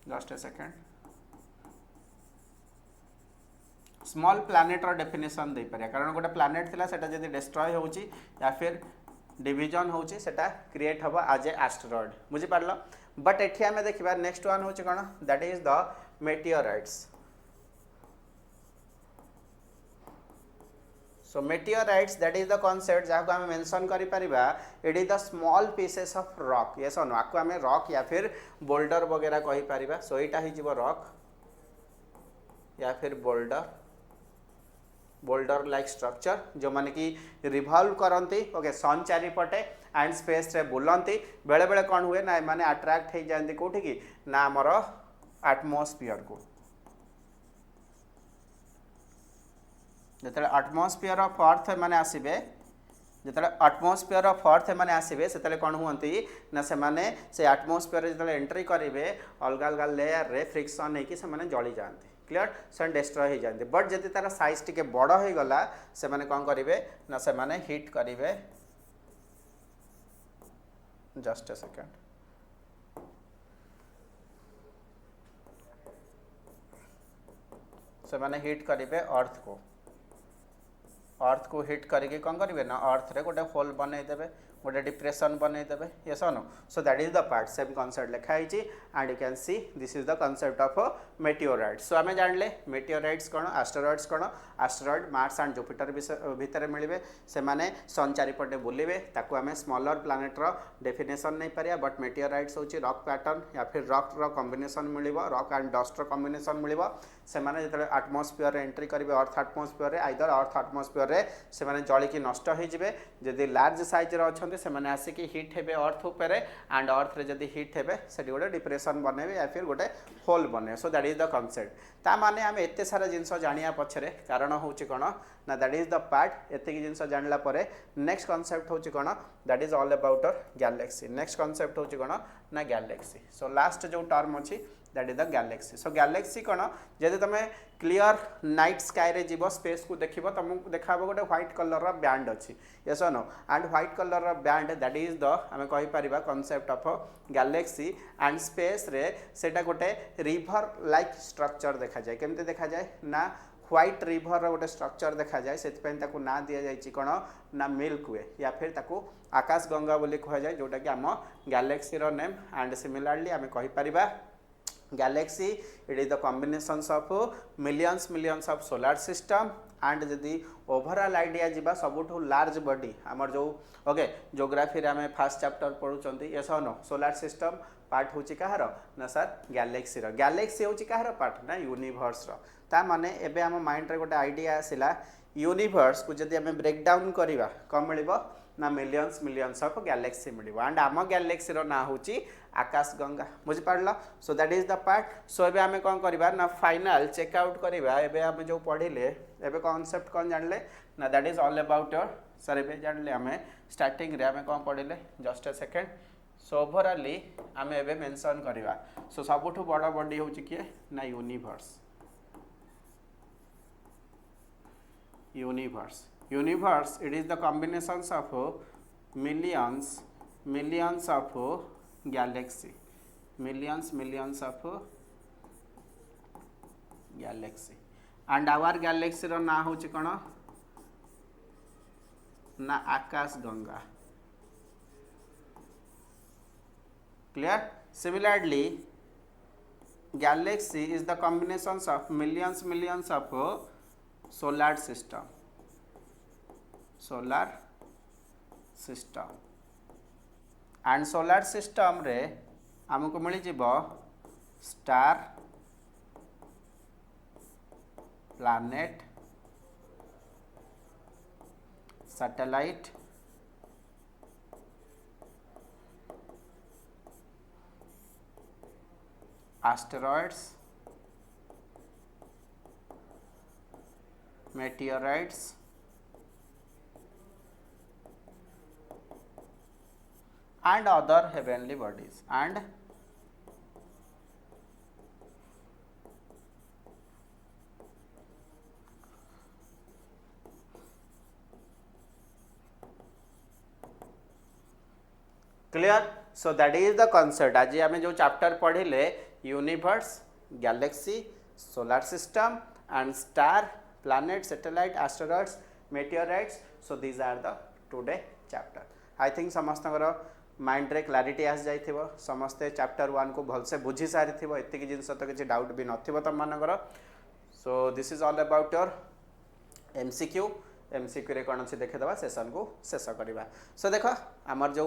just a second small planet रो डेफिनेशन दे परिया कारण गोटे प्लैनेट थिला सेटा जदी डिस्ट्रॉय होची या फिर डिवीजन होची सेटा क्रिएट हबो एज ए एस्टेरॉइड बुझि पारलो बट एठी हमें देखिबा नेक्स्ट वन होची कोन that is the meteorites so meteorites that is the concept जहाँ को हमें मेंशन करि परिबा it is the small pieces of rock yes और नो आको हमें रॉक या फिर बोल्डर वगैरह कहि परिबा सो एटा ही जीव रॉक या फिर बोल्डर लाइक स्ट्रक्चर जो माने कि रिवॉल्व करंती ओके सन चारिपटे एंड स्पेस रे बुलंती बेले बेले कोन हुए ना माने अट्रैक्ट हे जानती कोठी की ना हमर एटमॉस्फेयर को जेतले एटमॉस्फेयर ऑफ अर्थ माने आसीबे जेतले एटमॉस्फेयर ऑफ अर्थ माने आसीबे सेतले कोन हुंती ना से माने से एटमॉस्फेयर जेतले एंट्री करिवे अलग अलग लेयर रे फ्रिक्शन हे कि से माने जळी जानती क्लियर सन डिस्ट्रॉय हो जानती बट जदि तार साइज टिके बड़ हो गला से माने कोन करिवे ना से माने हिट करिवे जस्ट अ सेकंड से माने हिट करिवे अर्थ को हिट करके कौन करेंगे ना अर्थ रे गोटे होल बनई देबे गोटे डिप्रेशन बनई देबे यस और no so that is the part same concept लिखा है and you can see this is the concept of meteorites so आमे जानले मेटिओराइट्स कोन एस्टेरॉइड मार्स एंड जुपिटर भितर मिलबे से माने सन चारिपटे बुलिबे ताको आमे स्मॉलर प्लैनेट रो डेफिनेशन नहीं परिया बट मेटिओराइट्स होची रॉक पैटर्न या फिर रॉक रो कॉम्बिनेशन मिलिबो रॉक एंड डस्ट रो कॉम्बिनेशन मिलिबो से माने जेतले एटमॉस्फेयर रे एंट्री करिवे अर्थ एटमॉस्फेयर रे आइदर अर्थ एटमॉस्फेयर रे से माने जळी की नष्ट हो जिवे जदि लार्ज साइज रो अछंते से माने आसी की हिट हेबे अर्थ ऊपर एंड अर्थ रे जदि हिट हेबे सेडी गोटे डिप्रेशन बनेबे या फिर गोटे होल बने सो दैट इज द कांसेप्ट ता माने हम एते सारा जिंस जानिया पछरे कारण होची कोन ना दैट इज द पार्ट एते की जिंस जानला परे नेक्स्ट कांसेप्ट होची कोन that is all about galaxy next concept होची कोन ना गैलेक्सी सो लास्ट जो टर्म अछि that is the galaxy so galaxy कोन जदि तमे क्लियर नाइट स्काई रे जीवो स्पेस को देखिबो तुमको देखाबो गोटे व्हाइट कलर रो बैंड अछि यस और नो एंड व्हाइट कलर रो बैंड दैट इज द हमें कहि परिबा concept of galaxy and space रे सेटा गोटे रिवर लाइक स्ट्रक्चर देखा जाय केमते देखा जाय ना व्हाइट रिवर रो गोटे स्ट्रक्चर देखा जाय सेति पेन ताको ना दिया जायछि कोन ना मिल्क वे या फिर ताको आकाश गंगा बोली कहा जाय जोटा कि हम गैलेक्सी रो नेम एंड सिमिलरली हमें कहि परिबा galaxy it is the combinations of millions of solar system and जदि ओवरऑल आइडिया जीवा सबुठु लार्ज बॉडी आमर जो ओके ज्योग्राफी रे आमे फर्स्ट चैप्टर पढुचंती yes no solar system part होची कहार ना सर गैलेक्सी रो गैलेक्सी होची कहार पार्ट ना यूनिवर्स रो ता माने एबे हम माइंड रे गोटे आइडिया आसिला यूनिवर्स को जदि आमे ब्रेक डाउन करिवा कम मिलिबो ना मिलियंस ऑफ गैलेक्सी मिलिबो एंड आम गैलेक्सी रो ना होची आकाश गंगा बुझी पारला so that is the part so एबे आमे कोन करिबा ना फाइनल चेक आउट करिबा एबे आमे जो पढिले एबे कांसेप्ट कोन जानले ना that is all about your sir एबे जानले आमे स्टार्टिंग रे आमे कोन पढिले जस्ट अ सेकंड सो ओवरऑली आमे एबे मेंशन करिबा सो सबुठु बड़ बॉडी होची के ना universe it is the combinations of millions of galaxy millions of galaxy and our galaxy रो ना होची कोन ना आकाश Ganga clear similarly galaxy is the combinations of millions of solar system and solar system रे हमको मिली जीवो star planet satellite asteroids meteorites and other heavenly bodies and clear so that is the concept आज आमे जो चैप्टर पढ़िले universe galaxy solar system and star planet satellite asteroids meteorites so these are the today chapter I think समस्त mind रे clarity आस जाइथिबो समस्ते chapter 1 को भल से बुझी सारी थिबो एति कि जिंस तो किछि डाउट भी नथिबो तम मानकर सो this is all about your MCQ रे कोन अछि देखे दबा सेशन को शेष करबा सो देखो हमर जो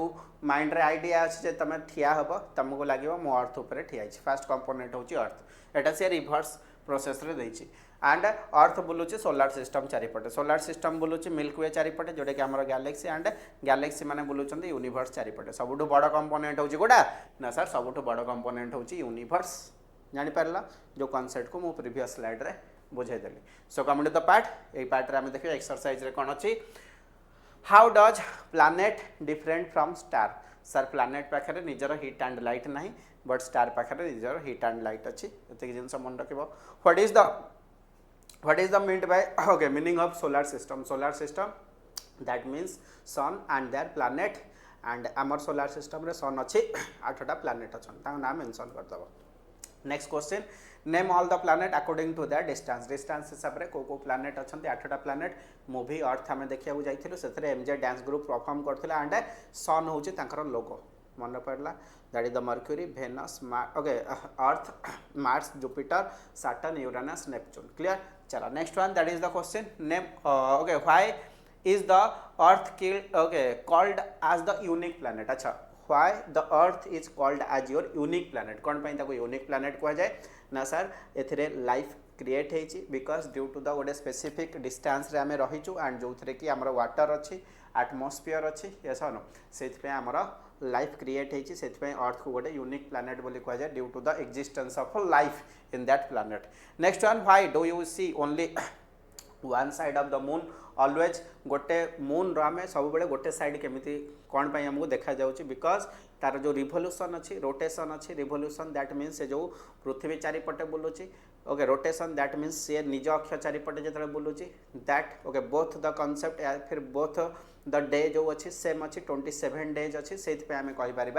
माइंड रे आइडिया अछि जे तमे ठिया हबो तमको लागिवो मो अर्थ ऊपर ठिया अछि फर्स्ट कंपोनेंट होछि अर्थ एटा से रिवर्स प्रोसेस रे दैछि एंड अर्थ बुलुची सोलार सिस्टम चारिपटे सोलार सिस्टम बुलुची मिल्की वे चारिपटे जोटा कि आमर गैलेक्सी एंड गैलेक्सी माने बुलुचंद यूनिवर्स चारिपटे सबुठु बड़ कंपोनेंट होची गोडा ना सर सबुठु बड़ कंपोनेंट होची यूनिवर्स जानि परला जो कांसेप्ट को मो प्रीवियस स्लाइड रे बुझाई देली so coming to the part a part रे हम देखियो एक्सरसाइज रे कोन अछि how does planet different from star sir planet पाखरे निजर हीट एंड लाइट नाही बट स्टार पाखरे निजर हीट एंड लाइट अछि एते जिंस मन रखिबो what is the meant by okay meaning of solar system that means sun and their planet and our solar system रे sun अछि 8टा planet अछन ता नाम मेंशन कर दबो next question name all the planet according to their distance हिसाब रे को planet अछन 8टा planet मूवी अर्थ हमें देखिया को जाइथिलु सेथरे एमजे डांस ग्रुप परफॉर्म करथिला एंड sun होछि तांकर लोगो मन पड़ला that is the mercury venus earth mars jupiter saturn uranus neptune clear chala next one that is the question name why is the earth called as the unique planet acha why the earth is called as your unique planet kon pai ताको unique planet कह जाय ना sir एथिरे life create हेची because due to the गोटे specific distance रे हमें रहिचु and जो थरे कि हमर वाटर अछि एटमॉस्फियर अछि यस नो सेथ पे हमर लाइफ क्रिएट हेची सेथ पे अर्थ को गोटे यूनिक प्लैनेट बोली कह जाय due to the existence of life in that planet next one why do you see only one side of the moon always गोटे मून रे सब बेले गोटे साइड केमिति कोन पई हमको देखा जाउची बिकॉज तार जो रिवोल्यूशन अच्छी रोटेशन अच्छी रिवोल्यूशन दैट मीन्स से जो पृथ्वी चारिपटे बुलूची ओके रोटेशन दैट मीन्स से निज अक्ष चारिपटे जो बुलूची that okay both the concept या फिर बोथ द डे जो अच्छी सेम अच्छी 27 डेज अच्छी से आम कहीपर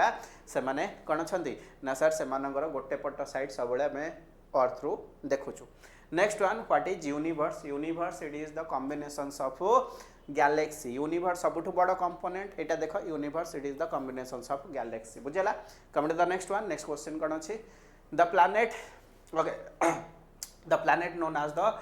से मैंने कौन अच्छा ना सर से गोटे पट साइड सब अर्थ रु देखुचु next one what is universe universe it is the combinations of galaxy universe सबुठु बड़ कंपोनेंट एटा देखो universe it is the combinations of galaxy बुझेला come to the next one next question कौन अच्छी the planet okay the planet known as the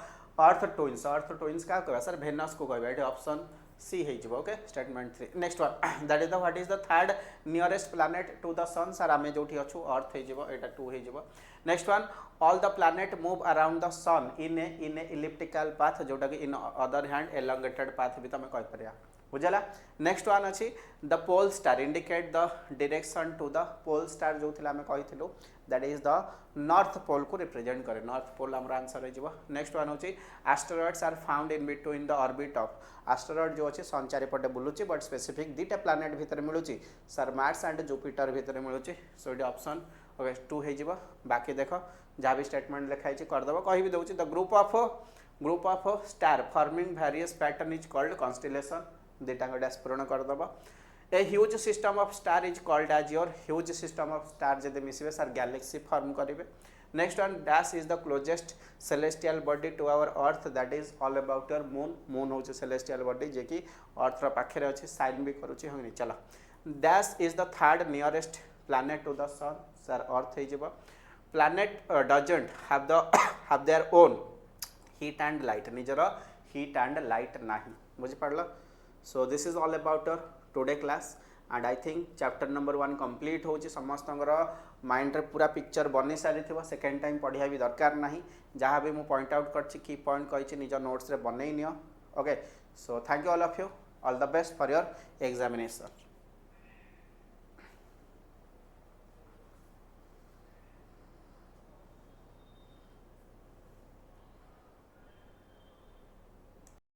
earth twins क्या कहबा sir Venus को कहबा एठी ऑप्शन सी हो okay statement 3 next one that is the what is the third nearest planet to the sun sir आमे जोठी अछु earth हो एटा 2 हो next one all the planet move around the sun in a elliptical path जोटा कि in other hand elongated path भी तुम कह परिया बुझला नेक्स्ट वन अच्छी the pole star indicate the direction to the pole star जो आम कही that is the north pole को रिप्रेजेंट करे नॉर्थ पोल आम आंसर हो नेक्स्ट वन होची asteroids are found in between the orbit of asteroid जो अच्छे सन चारिपटे बुलूची बट स्पेसिफिक दुटा प्लानेट भितर मिलूची सर मार्स एंड जुपिटर भितर मिलूची सो ये ऑप्शन ओके 2 हो बाकी देख जहाँ भी स्टेटमेंट लिखाई करदेव कह भी दूसरी the group of star forming various pattern is called constellation दुटा डैश पूरण करदेव a huge system of star is called as your huge system of star जब मिसबे सर गैलेक्सी फॉर्म करेंगे next one dash is the closest celestial body to our earth that is all about your moon हूँ celestial body जे कि earth पाखे अच्छे साइन भी करुच्ची हाँ चलो dash is the third nearest planet to the sun sir earth हो planet doesn't have their own heat and light निजर हीट एंड लाइट ना बुझिपार so this is all about your today class and I think chapter number 1 complete हो समस्त mind रे पूरा picture बनी सारी सेकेंड टाइम पढ़िया भी दरकार ना जहाँ भी मुझे पॉइंट आउट कर की पॉइंट कही निज नोट्स रे बनई neo okay so thank you all of you all the best for your examination.